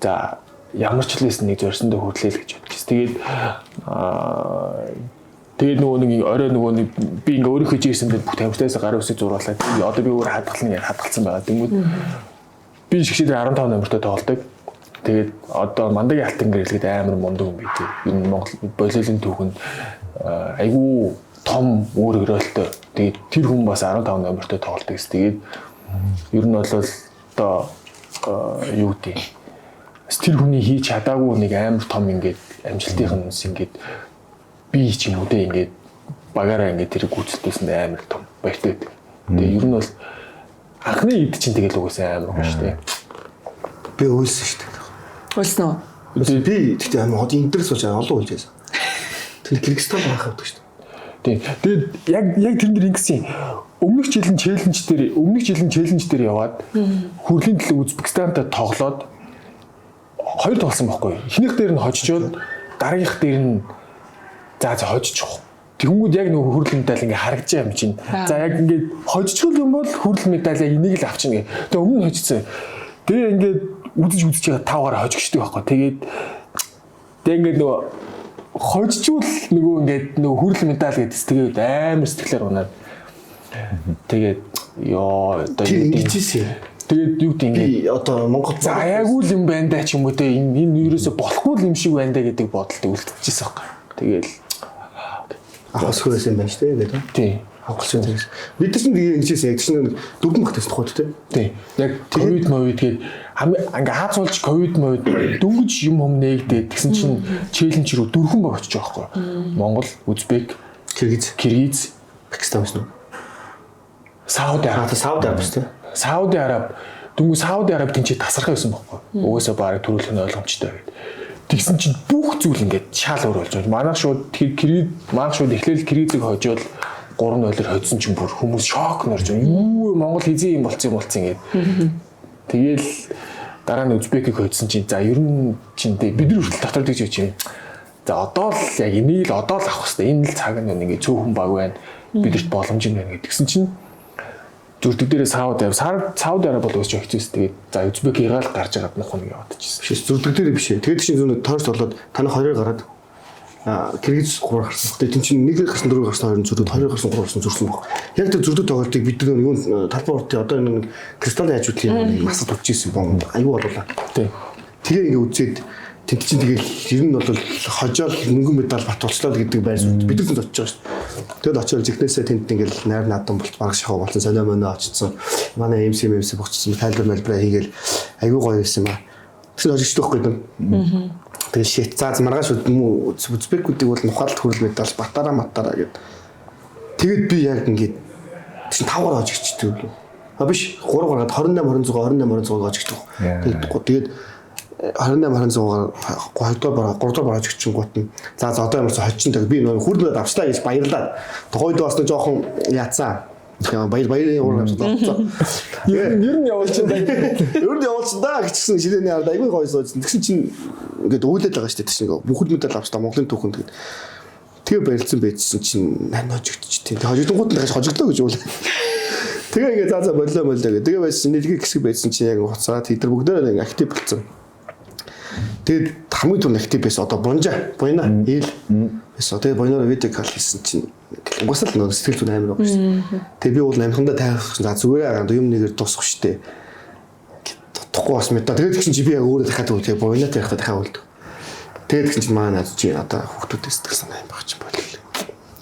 S1: за ямар ч хэлээс нэг зорьсондоо хүртлээ л гэж бодчих. Тэгээд нөгөө нэг орой нөгөө нэг би ингээ өөрөө хийж ирсэндээ бүх тамирчдаас гар үсэг зуруулаад одоо би өөр хадгалсан байгаа. Тэнгүүд би шгшээ дээр 15 номертой тоглодог. Тэгээд одоо мандагийн алтан гэрэлгээд амар мундаг юм байт. Энэ Монгол болиолын түүхэнд айгүй том өөр өрөөлтөй. Тэгээд тэр хүн бас 15 номертой тоглодог гэсэн. Тэгээд ер нь бол одоо юу гэдэг тэр хүний хийж чадаагүй нэг амар том ингээд амжилтын юмс ингээд би ч юм уу дээ ингээд багаараа ингээд тэр гүйцэтгүүлсэн амар том баяртай байдаг. Тэгээ ер нь бол анхны ид чинь тэгэл угаасаа амар гоё шүү дээ.
S2: Би үйлсэн шүү дээ.
S3: Үйлсэн үү?
S2: Би тэгтээ амар хот интерес болж олон үйлжсэн. Тэр Кыргызстан байх авдаг шүү дээ.
S1: Тэгээд яг тэр нэр ингэсэн өмнөх жилийн челленж дээр яваад хүрлийн төлөө Узбекистантай тоглоод 2 тоглосон байхгүй. Эхнийх дээр нь хожижоод дараагийнх дээр нь за хожиж. Тэнгүүд яг нөгөө хүрэл медаль ингээ харагдаж байгаа юм чинь. За яг ингээд хожижгүй юм бол хүрэл медаль яг энийг л авчихна гэ. Тэгээ өмнө нь хожицсан. Тэгээ ингээд үзэж байгаа 5-аар хожигчдаг байхгүй. Тэгээд ингээд нөгөө хожижвол нөгөө ингээд нөгөө хүрэл медаль гэдээс тэгээд амар сэтгэлээр унаад. Тэгээд ёо одоо тэгээд юу гэдэг
S2: би одоо Монгол
S1: заяагүй юм байна даа ч юм уу те энэ юурээсээ болохгүй юм шиг байна даа гэдэг бодолтой үлдчихсэн байхгүй. Тэгээл
S2: ахсхөөс юм байна шүү дээ гэдэг.
S1: Тийм.
S2: Хавгалч юм. Бид чинь ингэжсэн яг чинь дөрвөн багтаас тухайд те.
S1: Тийм. Яг ковид мовид гээд ингээ хаацуулж ковид мовид дөнгөж юм нээгдээд тэгсэн чинь челленж рүү дөрвөн баг очиж байгаа байхгүй. Монгол, Узбек, Киргиз,
S2: Пакистан гэсэн үү?
S1: Сауди Араб. Сауди Араб дөнгөж Сауди Араб тэнцээ тасархаа байсан байхгүй. Угаасаа бараг төрүүлэх нь ойлгомжтой гэдэг. Тэгсэн чинь бүх зүйл ингээд шал өөр болж байгаа. Манайх шууд эхлээл Киргизийг хожоод 3-0-оор хоцсон чинь бүр хүмүүс шок норж юу Монгол хизээ юм болцсон ингээд. Тэгээл дараа нь Узбекийг хоцсон чинь за ер нь чинь бид нар хүртэл дотор гэж чинь. За одоо л яг энийг л одоо л авах хэрэгтэй. Энэ л цаг нь ингээд цөөхөн баг байна. Бидэрт боломж юм байна гэдгсэн чинь зүрдэг дээрээ Сауди Араб бол өсч өгчээс тэгээд за Узбекийг л гарч агаад нөх нэг яваад чижсэн.
S2: Биш зүрдэг дээр биш. Тэгээд чинь зүүн тойрч болоод танах 2-оор гараад Киргиз 3 гарсан. Тэгээд тэн чинь 1 гарсан 4 гарсан 2 зүрдэг 2 гарсан 3 гарсан зүрсэн баг. Яг тэр зүрдэг тоглолтыг бид нар юу талбай уртын одоо нэг кристаллын ажуудлын масад өгчээсэн бом аюу болуулаа. Тэгээ ингээ үзээд тэн чинь тэгэл ер нь бол хожоол мөнгөн медаль батуулчлаа гэдэг байр суурь бид нар очиж байгаа шүү дээ. Тэгэд очиод зэгнээсээ тэнд ингээл найр наадам болт бараг шахав болсон сонио мөнөө очсон. Манай MC бохцсон тайлбар мэлбраа хийгээл аюу гоё байсан ба. Тэр хожигчтой байхгүй юм. Тэгээ шит заа маргааш Узбекүүдийг бол нухаалт хүрэл медаль батараа гэд. Тэгэд би яг ингээд чинь 5-аар хожигчтэй үлээ. Биш 3 гараад 28 хожигчтой. Тэгээд 28-26-аар 2-оор 3-оор бараж өгчөнгүүт нь за одоо ямар ч хожчихдаг би нөө хүрдээд авчлаа гэж баярлаа. Тухайд бас нэг жоохон яатсан. Баярын уурга авсан. Ер нь явуулчихсан. Ер нь явуулчихсан гэчихсэн ширээний ард айгүй гоё сууж. Тэгсэн чинь ингээд өөлээд байгаа шүү дээ. Тэгсэн ингээд бүхэл медаль авчлаа Монголын түүхэнд тэгээд тэгээ баярлсан байжсэн чинь хожигдчих тийм. Хожигдгууд нь хожигдлоо гэж үл. Тэгээ ингээд за боллоо гэдэг. Тэгээ байсан нэлгийг хэсэг байсан чинь яг хуцаад тэд нар бүгдээ актив болсон. Тэгээд хамгийн түрүүнд актив байсан одоо буйна ээл байсан. Тэгээд буйноор видео кол хийсэн чинь угсаал нөө сэтгэл зүйн амар байгаа шүү дээ. Тэгээд би бол амьхандаа тайвшруулсан. За зүгээр юм нэгээр дуусах шүү дээ. Тутахгүй бас мэдээ. Тэгээд тэгсэн чи би яг өөрөө дахиад үгүй буйнаа тарихтаа дахиад үлд. Тэгээд тэгсэн чи маань над чи одоо хүүхдүүдээс сэтгэл санаа юм байгаа ч болов.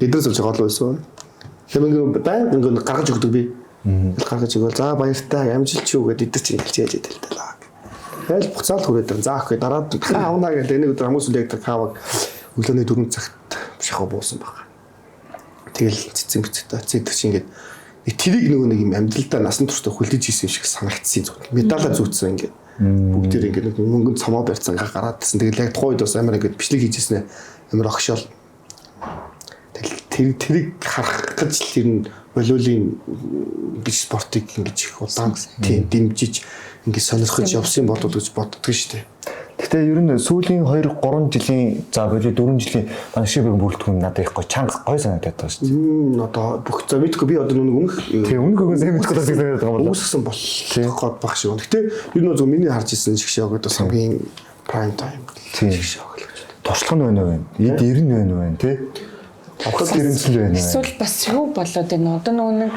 S2: Эдрээс болж гол байсан. Тэгээд ингээд гаргаж өгдөг би. Гаргаж өгөөл. За баяртай амжилт ч юу гэдэг эдэр чи хэлж яж хэлдэг. Тэгэл буцаал хүрээд байна. За ахгүй дараад авна гэдэг энэ өдөр хүмүүс үлээг таваг өглөөний 4 цагт шахав буусан баг. Тэгэл цэцэн зэдэг чи ингээд тэрийг нөгөө нэг юм амьдралдаа насан туршдаа хүлээж хийсэн юм шиг санагдсан зүг. Медалаа зүүцсэн ингээд бүгдээр ингээд мөнгөнд цамаа барьцсан гараад гэсэн. Тэгэл яг тухайд бас амар ингээд бичлэг хийжсэн амар огшоол. Тэгэл тэрийг харах гэж л ер нь волейболын биш спортыг ингэж их удаан тийм дэмжиж ингэж сонирхож явсан болов гэж боддог шүү дээ.
S4: Гэтэ ер нь сүүлийн 2-3 жилийн за болоо 4 жилийн манай шибэг бүрэлдэхүүн надад их чанга гой санагдаад байгаа шүү дээ.
S2: Одоо бүх за мэдгүй би одоо өмнөх
S4: өмнөх үгэн сайн мэдгүй тасаг санагдаад байгаа юм байна.
S2: үүсгэсэн болох баг шиг. Гэтэ ер нь зөв миний харж ирсэн шгшээгүүд бас хамгийн prime time шгшээг л гэж.
S4: Туршлага нь байна уу? Эд 90 байна уу тий? Авах гэрэмсэл байна.
S3: Эсвэл бас юу болоод байна. Одоо нэг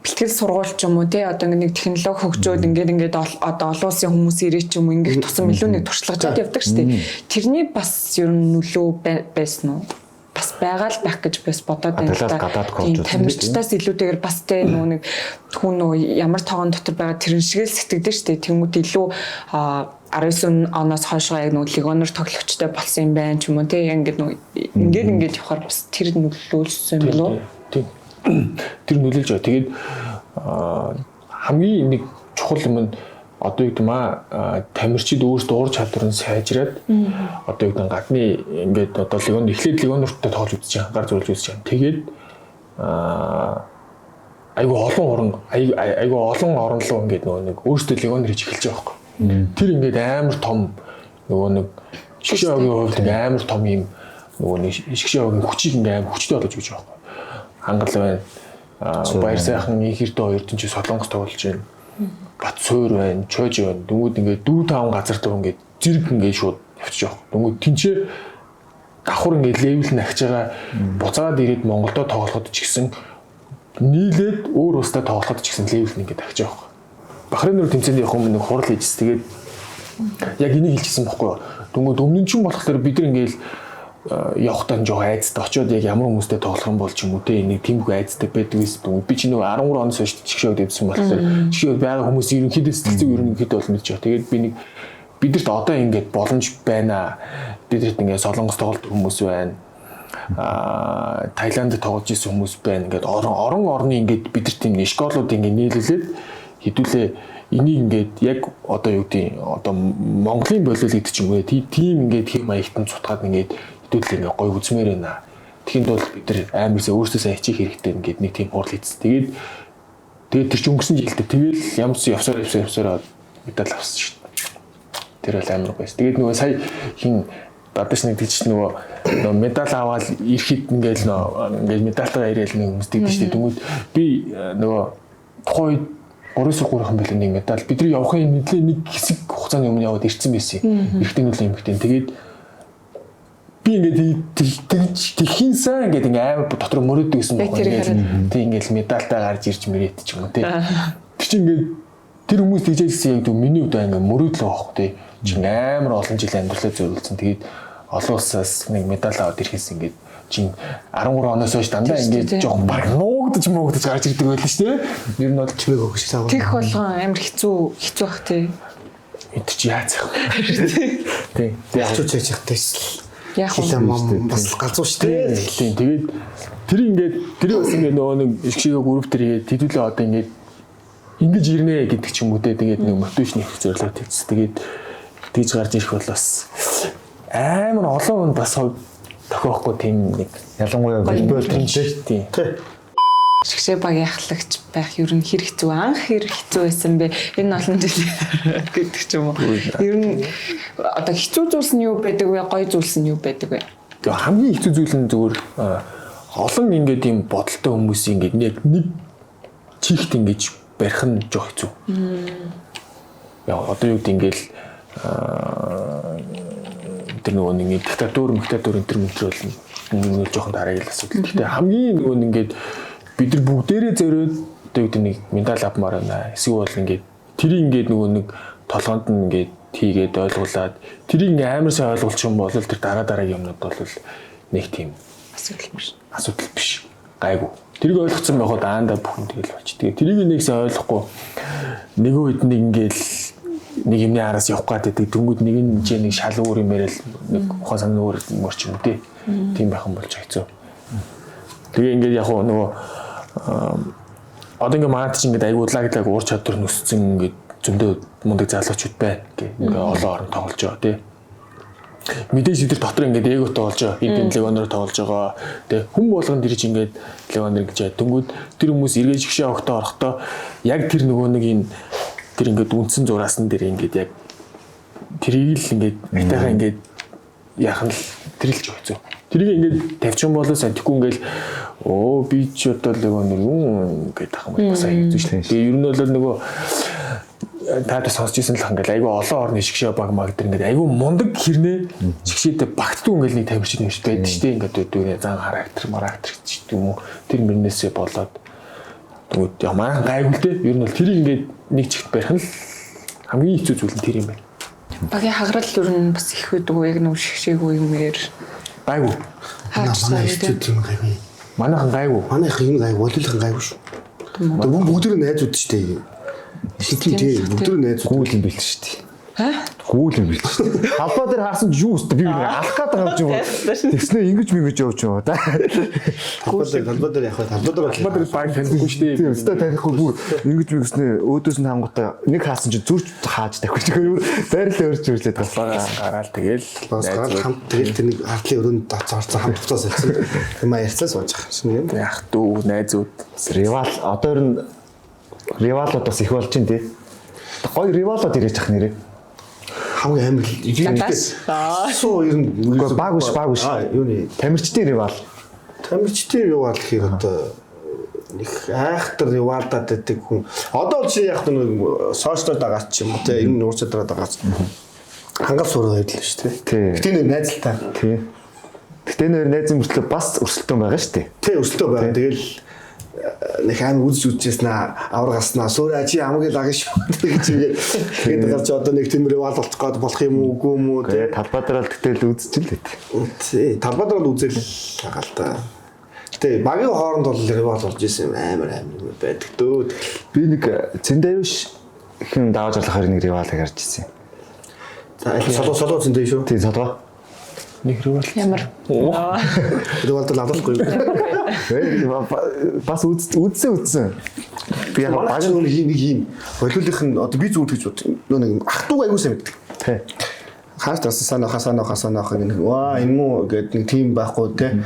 S3: бэлтгэл сургууль ч юм уу тий одоо нэг технологи хөгжөөд ингээд одоо олон улсын хүмүүс ирээ ч юм уу ингээд тусам илүү нэг туршлагажаад явдаг шүү дээ. Тэрний бас ер нь нөлөө байсан уу? Бас байгаа л байх гэж бас бодоод байна л да. Тамирчдаас илүүтэйгээр бас тий нэг хүн нөө ямар тоогон дотор байгаа тэрэн шиг л сэтгэдэж шүү дээ. Тэнгүүд илүү 19 оноос хойшоо яг нэг легоноор тоглогчтой болсон юм байна ч юм уу тий ингээд явахаар бас тэр нөлөөлсөн юм болов уу?
S1: Тэр нөлөөлж байгаа. Тэгээд хамгийн нэг чухал юм нь одоо юу гэдэм тамирчид өөрсдөө уур чадвар нь сайжраад одоо юу гэдэм гадны ингээд одоо легон эхлээд легонортой тоглож үзэж байгаа, гар зурж үзэж байгаа. Тэгээд айгу олон орон руу ингээд нэг өөрсдөө легонор хийж эхэлж байгаа байхгүй. Тэр ингээд амар том нөгөө нэг шгшээгийн хувьд амар том юм нөгөө нэг шгшээгийн хүчийг ингээд амар хүчтэй болгож өгч байгаа байхгүй. Хангал байна. Баяр сайхан ихэрдээ хоёрдон чи солонгос тоглож байна. Бат суур байна, чойж байна. Дөнгөд ингээд 4-5 газар дөө ингээд зэрэг ингээд шууд явчих жоох. Дөнгөд тэнцээ давхар ингээд левел нь ахиж байгаа буцаад ирээд Монголдо тоглоход ч гэсэн нийлээд өөр устдаа тоглоход ч гэсэн левел нь ингээд ахиж жоох. Бахрейн руу тэмцээний явах юм нэг хурал хийжс. Тэгээд яг энийг хэлчихсэн бохгүй юу. Дөнгөд өмнө нь ч болохоор бид нар ингээд явахтаа жоо айцтай очиод яг ямар хүмүүстэй тоглох юм бол ч юм уу те нэг тиймгүй айцтай байдаг гэсэн. Би чи нэг 13 оноос хойш чигшөөд дэвсэн болохоор чигшөөд байгаа хүмүүс ерөнхийдөө сэтгэцэг ерөнхийдөө бол мэдж байгаа. Тэгээд би нэг бидэрт одоо ингээд боломж байна. Бидэрт ингээд солонгос тоглолт хүмүүс байна. Таиланд тоглож исэн хүмүүс байна. Ингээд орон орны ингээд бидэрт тийм школууд ингээд нийлүүлээд хэдүүлээ энийг ингээд яг одоо юу гэдэг одоо Монголын боловлог гэдэг ч юм уу тийм ингээд хэм маягтан цутгаад ингээд хэдүүлээ ингээд гой үзмээр байна. Тэгэхэд бол бид нар амарсаа өөрсдөө сайн хичээх хэрэгтэй ингээд нэг тийм хурал хийц. Тэгээд тэр чинь өнгөрсөн жилдээ тэгэл ямарсан явсараа медаль авсан шүү дээ. Тэр бол амар байсан. Тэгээд нөгөө сая хин бадаш нэг тийч нөгөө медаль аваад ирэхэд ингээд медальтайгаа ирээл нэг хүмүүс тэгдэж шүү дээ. Дүнүүд би нөгөө тухайн 3-3 байлаа нэг медаль бидний явахын мэдлээ нэг хэсэг хугацааны өмнө яваад ирсэн байсан. Ихтэй нөлөө юм хтэн. Тэгээд би ингээд тэгхийн сайн ингээд амар дотор мөрөөдөг гэсэн байна. Тэг ингээд медальтай гарч ирж мэрэт ч юм уу тий. Тэр чинь ингээд тэр хүмүүс тэгжсэн яг миний хувьд ингээд мөрөөдлөө авах тий. Чин амар олон жил амьдралаа зориулсан. Тэгээд олон улсаас нэг медаль аваад ирэхээс ингээд чин 13 оноос хойш дандаа ингээд жоох баг нуугдаж гарч ирдэг байлаа шүү дээ. Ер нь бол чимээг өгч сав.
S3: Тех болгон амар хэцүү бах тий.
S1: Эд чи яац яг. Тий.
S2: Хачуу чийж явахтайс.
S3: Яг нь
S2: бас галзуу шүү дээ.
S1: Тийм. Тэгээд тэр бас ингээд нөгөө нэг ишгшигээ групп төр игээд хэдүүлээ одоо ингээд ингэж ирнэ гэдэг ч юм уу те. Тэгээд нэг мотивашн их зорилгоо тавьчихсан. Тэгээд тийж гарч ирэх бол бас амар олон хүнд бас тохиохгүй тийм нэг
S4: ялангуяа волейбол тэмцээл тийм.
S3: Шгшээ багийн ахлагч байх ер нь хэр хэцүү анх хэр хэцүү байсан бэ? Энэ олон жил гэдэг ч юм уу. Ер нь одоо хэцүү зүйлс нь юу байдаг вэ? Гоё зүйлс нь юу байдаг вэ?
S1: Тэгээ хамгийн хэцүү зүйл нь зүгээр олон ингээд ийм бодолтой хүмүүс ингээд нэг чихт ингэж барих нь жоох хэцүү. Яа одоо юу гэдэг ингээл тэр нөгөө нэг диктатур энэ төр бол жоохон дараагийн асуудал. Гэхдээ хамгийн нөгөө ингээд бид нар бүгдээрээ зориод одоо юу гэдэг нэг медаль авмаар байна. Эсвэл ингээд тэрийг ингээд нөгөө нэг толгоонд нь ингээд хийгээд ойлгуулад тэрийг ингээд амар сайн ойлгуулчих юм бол тэр дараагийн юмнууд бол нэг тийм асуудал биш. Гайгүй. Тэрийг ойлгоцсон байхад аанда бүхэн тэгэл болчих. Тэгээ тэрийг нэг сайн ойлгохгүй нөгөө хэд нэг ингээд нэг юмны араас явах гэдэг дөнгөд нэг шал өөр юм яриад нэг ухаан сан өөр мөрч юм тий. Тийм байх юм болж хэцүү. Тэгээ ингээд яг нөгөө одоо ингээд манайд чинь ингээд аягүй удааглаг уур чадвар нөссөн ингээд зөндөө мундаг залуучууд байна гэх ингээд олон орн тоглож байгаа тий. мэдээж бид дотор ингээд эго тоолж байгаа, эдийн легоноор тоолж байгаа. Тэгээ хүн болгонд ирж ингээд легоноор гэж яа. Тэнгүүд тэр хүмүүс эргэж гişээ огтоо орохдоо яг тэр нөгөө нэг энэ тэр ингээд үндсэн зураасан дээр ингээд яг тэрийг л ингээд битээхаа ингээд яах нь тэрэлж өгцөө. Тэрийг ингээд тавьчих юм бол сантихгүй ингээд оо би ч одоо легоноор юм гэдэг ах юм бас аюу зүйл. Тэгээ ер нь бол нөгөө таадас сонсч ирсэн л ингээл айгүй олон орны шгшээ баг маг тэр ингээд айгүй мундаг хэрнээ шгшээтэй багтдаг ингээл нэг тамирчин юм шиг байдаг шүү дээ. Ингээд үүдээ зан характер гэдэг юм уу. Тэр мөрнөөсөө болоод тэгвэл ямаа гайгүй л дээ. Ер нь бол тэр ингээд нэг чигт барих нь хамгийн хэцүү зүйл нь тэр юм байна.
S3: Багийн хагарал ер нь бас их байдаг уу яг нэг шгшээгүй юмэр
S1: гайгүй.
S2: Манай хэцүү юм гайгүй.
S1: Манайхан гайгүй.
S2: Манайх юм гайгүй, болиулах гайгүй шүү. Бүгд найзууд шүү дээ. Хитэн тий бүгд найзууд
S4: Гүүл юм бэлт шүү дээ. Гүүл юм бэлт шүү дээ. Халбаа дээр хаасан жуус би алах гээд байгаа юм чинь. Тэгснэ ингэж мэгэж явж байгаа да.
S2: Талбай дээр яг талбай
S1: Бадар баг танихгүй шүү дээ.
S4: Тийм өстой танихгүй бүр ингэж мэгснэ өөдөөс нь хангалтаа нэг хаасан чинь зүрч хааж тавьчих юм. Байрлал өөрч өрлөөд
S1: басаа гараал тэгэл
S2: бас гараад хамт тэгэл тэр нэг ардлын өрөөнд доцоорсон хамт буцаас хэлсэн. юм ярьцаа сууж байгаа юм.
S1: яах дүү найзууд
S4: ривал одоо ер нь ривалууд бас их болж байна тий. Гоё ривалууд ирэж ах нэрээ.
S2: Хамгийн амар суу ер нь
S4: баг биш.
S2: Юуны
S4: Тамирчдын ривал.
S2: тамирчдын ривал гэхээр одоо нэг айхтар ривалдаад байдаг хүн. Одоо чи яг нэг сошиал дагаад ч юм уу тий энэ уурчаад дагаад хангал суурь байдаг шүү дээ.
S4: Тий.
S2: Гэтэ нэг найзалтай.
S4: Тий. Гэтэ нэр найз мөртлөө бас өрсөлдөөн байгаа шүү дээ.
S2: Тий өрсөлдөө байна. Тэгэл нэг аим үзчихсэн аврагаснаа суурь чи хамгийн лагш гэж тэгээд гарч одоо нэг тиймэр вал болчих гээд болох юм уу үгүй юм уу
S4: тий талбай дээр л тэгтэл үзчихлээ
S2: тий талбай дээр л үзэл байгаа л та. Гэтэ багийн хооронд бол ривал болж исэн амар байдаг дөө.
S4: би нэг Цэндавиш хэн даваж болохоор нэг ривал гарч ирсэн.
S2: За солоо зөндөө шүү.
S4: Тий солоо.
S1: нэг рүү
S3: ямар
S2: Ривал дээр алуулахгүй юу?
S4: бас үзсэн. Би яг
S2: Баг нэг юм болиулах нь одоо би зүгээр гэж бод. Нэг ах トゥ аягуулсан мэддэг.
S4: тий.
S2: Хаас тассан хасаанах гэх ваа энэ муу гэдэг нэг тим байхгүй те.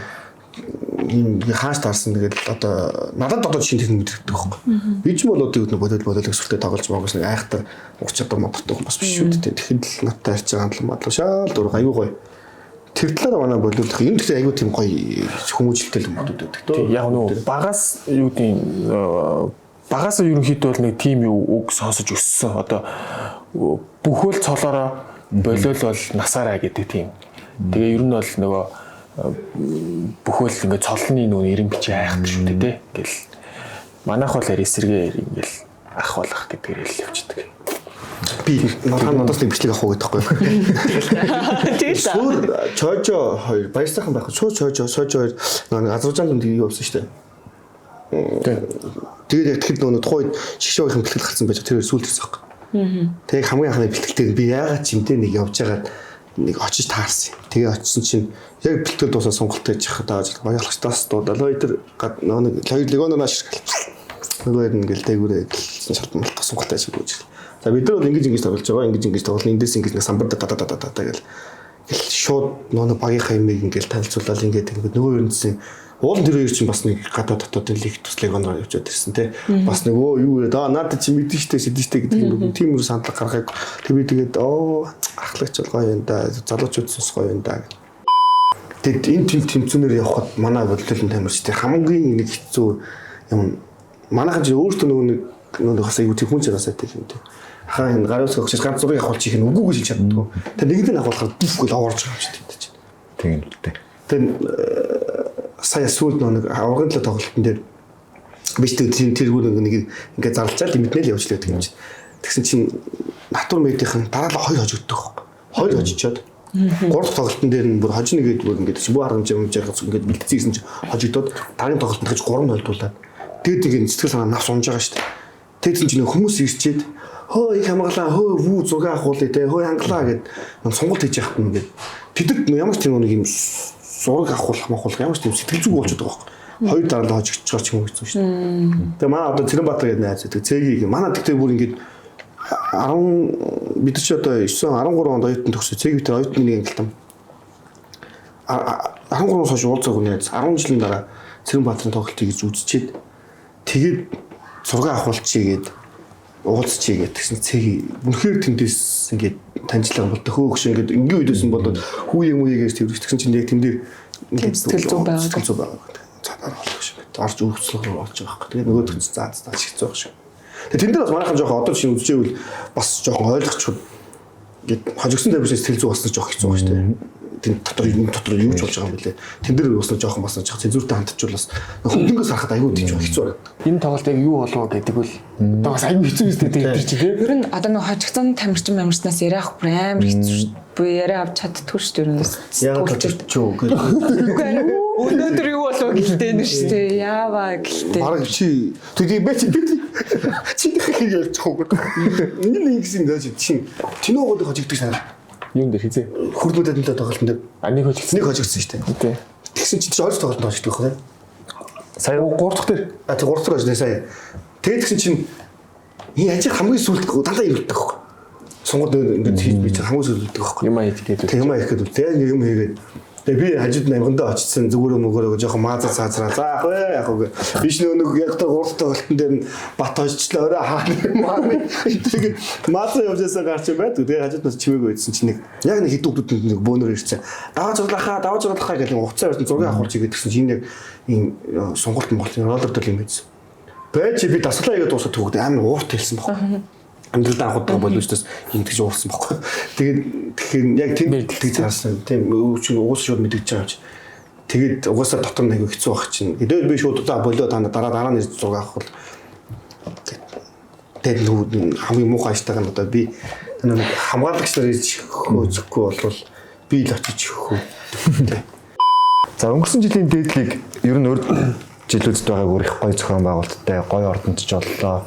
S2: Ийм хаас таарсан тэгэл одоо надад одоо жишээ нь мэддэг байхгүй. Би ч бол одоо болиул өсөлтөд тоглож байгаас нэг айхтар 30 одоо модтой бас биш шүү дээ. Тэгэхэд л надтай харьж байгаа юм бодлоо шаал дург аюу гоё. Тэр талаараа манай болиулах юм гэхдээ аюу тийм гоё хүмүүжлэлтэй юм бодод байдаг.
S1: яг нөө багаас юу гэдэг багаас ерөнхийдөө бол нэг тим юу үг сонсож өссөн. Одоо бүхэл цолоороо болиул бол насаараа гэдэг тим. Тэгээ ер нь бол нөгөө бүхэл ингээд цолны нүүн эрен бичээ айхдаг шүү дээ тий. Ингээл манайх бол эсэргээр ингээл ах болох гэдгээр л явчихдаг.
S2: Би надаас нэг бичлэг авах гэдэг байхгүй.
S3: тийм
S2: Суур Чожо 2 баярсайхан байх. Суур Чожо 2 нэг Азербайджан нэг юу явсан шүү дээ. Тэгээд яг тэгэхэд нөгөө тухайд шгшөөгийн бэлтгэл гарсан байж тэр сүүлд ирсэн байхгүй. Тэгээд хамгийн анхны бэлтгэлтэй би яагаад ч юмтэй нэг явж байгаад нэг очиж таарсан. Тэгээд очисон чинь яг бэлтгэл дуусаа сонголт хийж хахад дааж баярлагчдаас дуудал ой тэр нэг легононо ашиглал. Нөгөө ингээл дээгүүрээ шалтгаан сонголт хийж өгч. За бид нар бол ингэж тоглож байгаа. Ингэж тоглолт эндээс ингэж нэг самбар гэл шууд нөгөө багийнхаа юмыг ингээл танилцуулаад ингээд нөгөө ерөнцийн уулын тэр хоёр чинь бас нэг гадаа дотоод лиг туслыг оноор явж ирсэн тий. Бас нэг юу гэдэг надад чи мэдэн штэ сэдвчтэй гэдэг юм тийм үр сандлага гаргахыг тэг би тэгээд ахлагч гоё юм да залуучууд сонсгоо юм да. Тэгэд энэ тэмцүүнээр явхад манай бодлолын тамирчтай хамгийн нэг хэцүү юм манайхан ч өөртөө нөгөө хасаа юу тийм хүн чагаасаа тийм тий. Хаа энэ гараас өгч ганц зургийг авах чих нь үгүй гэж хэлж чаддгүй. Тэр нэгдэн авахлахаар дүфгэл аварж байгаа юм шиг тийм чинь.
S4: Тийм л дээ.
S2: Тэр сая сүүлд нэг аврагын төлөө тоглолтын дээр биш тэргүүр нэг ингээд зарлцаад мэднэл явж лээд юм чинь. Тэгсэн чинь натур медийнхэн дараалал хоёр хожигддог байхгүй. Хоёр хожичоод гурав тоглолтын дээр нь бүр хожно гэдэг бүр ингээд чи бүү харамжаас ингээд бэлтцсэн чинь хожигдоод дараагийн тоглолтод гэж 3 тойлдуулаад тэгээд сэтгэл санаа навс унж байгаа шүү дээ. Тэгсэн чинь хүмүүс ирчээд хөө их хамгаалаа хөө вүү зураг авахулъя те хөө хангалаа гэд сонголт хийж яхад нь ингээд тэдэд ямар ч тийм нэг юм зураг авах ямар ч тийм сэтгэл зүг болчиход байгаа байхгүй. Хоёр дараалал хожигдож байгаа ч юм уу гэсэн шүү дээ. Тэгээ манай одоо Цэрэбаатар гэдэг найз гэдэг цэгийг манай тэгтээ бүр ингээд 10 бид ч одоо 9 13 онд оюутан төгсөө цэг битэр оюутны нэг ангилтан 13-аас хойш уулзаагүй нэ 10 жилийн дараа Цэрэнбаатарын тоглолтыг гэж үзчихэд тэгээд зураг авахулчий гээд уулзчий гээд тэгсэн цэгийг үнэхээр тэндээс ингээд танилцлага болдог хөөгш ингээд ингийн үедсэн болоод хүүе мүегээс тэрвч тэгсэн чинь яг тэн дээр ингээд
S3: сэтгэл зүйн байгаа.
S2: Сэтгэл зүйн байгаа. Цаанаар болох шиг. Орж өвчлөг рүү болж байгаа хэрэг. Тэгээд нөгөөд нь заа хэцүү байх шиг. Тэгээд тэн дээр бас манайхан жоохон одоо чинь үзчихвэл бас жоохон ойлгохгүй ингээд хожигсон тавьсан сэтгэл зүй басна жоох хэцүү байгаа шүү дээ. Тэн дотор юу ч болж байгаа юм бэлээ. Тэн дээр басна жоохон басна жоох цензуртай хандчихвал бас хөнгөнгөөс харахад аюу тийч хэцүү байна.
S1: Энэ тоглолт яг юу болов гэдэг үл бас аюу хэцүү юм дээ тэр чинь тийм.
S3: Ер нь одоо нэг хожигдсон тамирчин мамирснаас яриах бүр амар хэцүү шүү дээ. Би яриа авч чаддгүй шүү дээ.
S2: Яг ч юу гэдэг.
S3: Өнөөдөр юу болов гэлтэй нэ шүү дээ. Яаваа гэлтэй.
S2: Бараг чи тэгээ бэч чи хэрэг ярьж байгаа юм. Энэ нэгсэн дэж чинь тиногод хожигддаг санаа.
S1: Юун дээр хизээ.
S2: Хөрлөдөд нэлээд тоглолтод
S1: Нэг хожигдсон
S2: шүү дээ.
S1: тий.
S2: Тэгсэн чи ойр тоглолтод хожигддаг байх.
S1: Сая 3 дахь дээр
S2: А тэг 3 дахь ажлаа сая. Тэгээд тэгсэн чинь энэ ажил хамгийн сүлд дандаа ирүүлдэг байхгүй. Сонгод ингээд хийж би хамгийн сүлддэг байхгүй.
S1: юм аяд гэдэг.
S2: Тэг юм аях гэдэг. Тэг юм хийгээд тэг би хажууд намгандаа очсон зүгээр мөгөөрөө жоохон маазаа цаацраа. За ах вэ яг үг. Биш нэг яг та 3 дахь тоглолтын дээр нь бат хожчлаа орой хаа. Тэгээд маазаа явжсаа гарч байд. Тэгээд хажууднаас чимээг үйдсэн чинь нэг яг нэг хідүүдэд нэг бөөнөр ирсэн. Даваа зурлахаа гэдэг уцаа өртөн зургийг авахулж игээд гэсэн чинь яг ийм сонголт Монголын роллер дэл юм байсан. Байж би дасгалаа игээд дуусаад төгөөд амар уурт хэлсэн баг. Амьдрал анхудаа боловчтойс ингэж уурсан баггүй. Тэгэхээр яг тийм тэгж цаасан. Тийм өвчин уус шууд мэдгэж байгаа юм чи. Тэгээд угаасаа дотор нэг хэцүү байх чинь. Тэгээд би шууд удаа болоо дараа нэр зураг авах бол тэгээд хамгийн муухай ажтайг нь одоо би нэг хамгаалагч нар хөөцөхгүй болвол би л очиж хөө.
S4: За өнгөрсөн жилийн дээдлийг ер нь жилүүдэд байгааг өрөх гоё зохион байгуулалттай гоё ордонтч боллоо.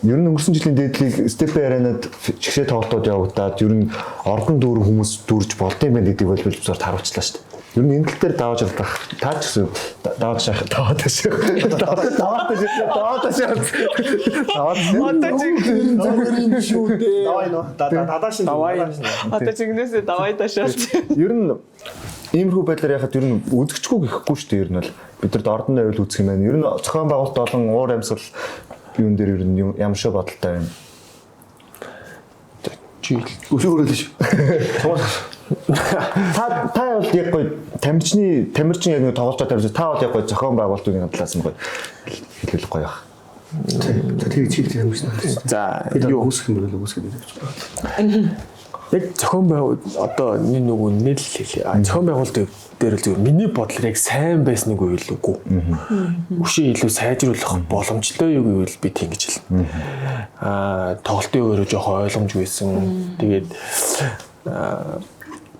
S4: Ер нь өнгөрсөн жилийн дээдлийг Степе аренад чигшээ тоглолтууд явагдаад ер нь ордон дүүрэн хүмүүс дүүрж болдсон юм байна гэдгийг бол зөвхөн харуулчлаа шүү дээ. Ер нь энэ тал дээр даваж алдах таа ч гэсэн даваад шахах.
S3: Одоо чигнээсээ давай ташаал.
S4: Ер нь иймэрхүү байдлаар яхад ер нь үзэгчгүй гэхгүй шүү дээ. Ер нь бол бид нар ордон байвал үзэх юм байна. Ер нь зохион байгуулалт болон уур амьсгал юун дээр ер нь ямар шиг бодолтой байна.
S1: Чи
S2: өшөөрөл шүү.
S4: Та бол яг гоё тамирчин яг нэг тоглож байгаа тамирчин та бол яг гоё зохион байгуулалтын талаас нь гоё хэлбэл гоё баг.
S2: Тэр чиг юм шиг.
S1: за
S2: Юу үүсэх юм бэ үүсгэж байна.
S1: яг зохион байгуулалт одоо нөгөө нэлэл хэлээ. Зохион байгуулалт дээр л зөв миний бодлоор яг сайн байсныг үгүй. Өшөө илүү сайжруулах боломжтой юу гэвэл би тийм гэж хэлнэ. Тоглолтын өөрөө жоохон ойлгомжгүй байсан. Тэгээд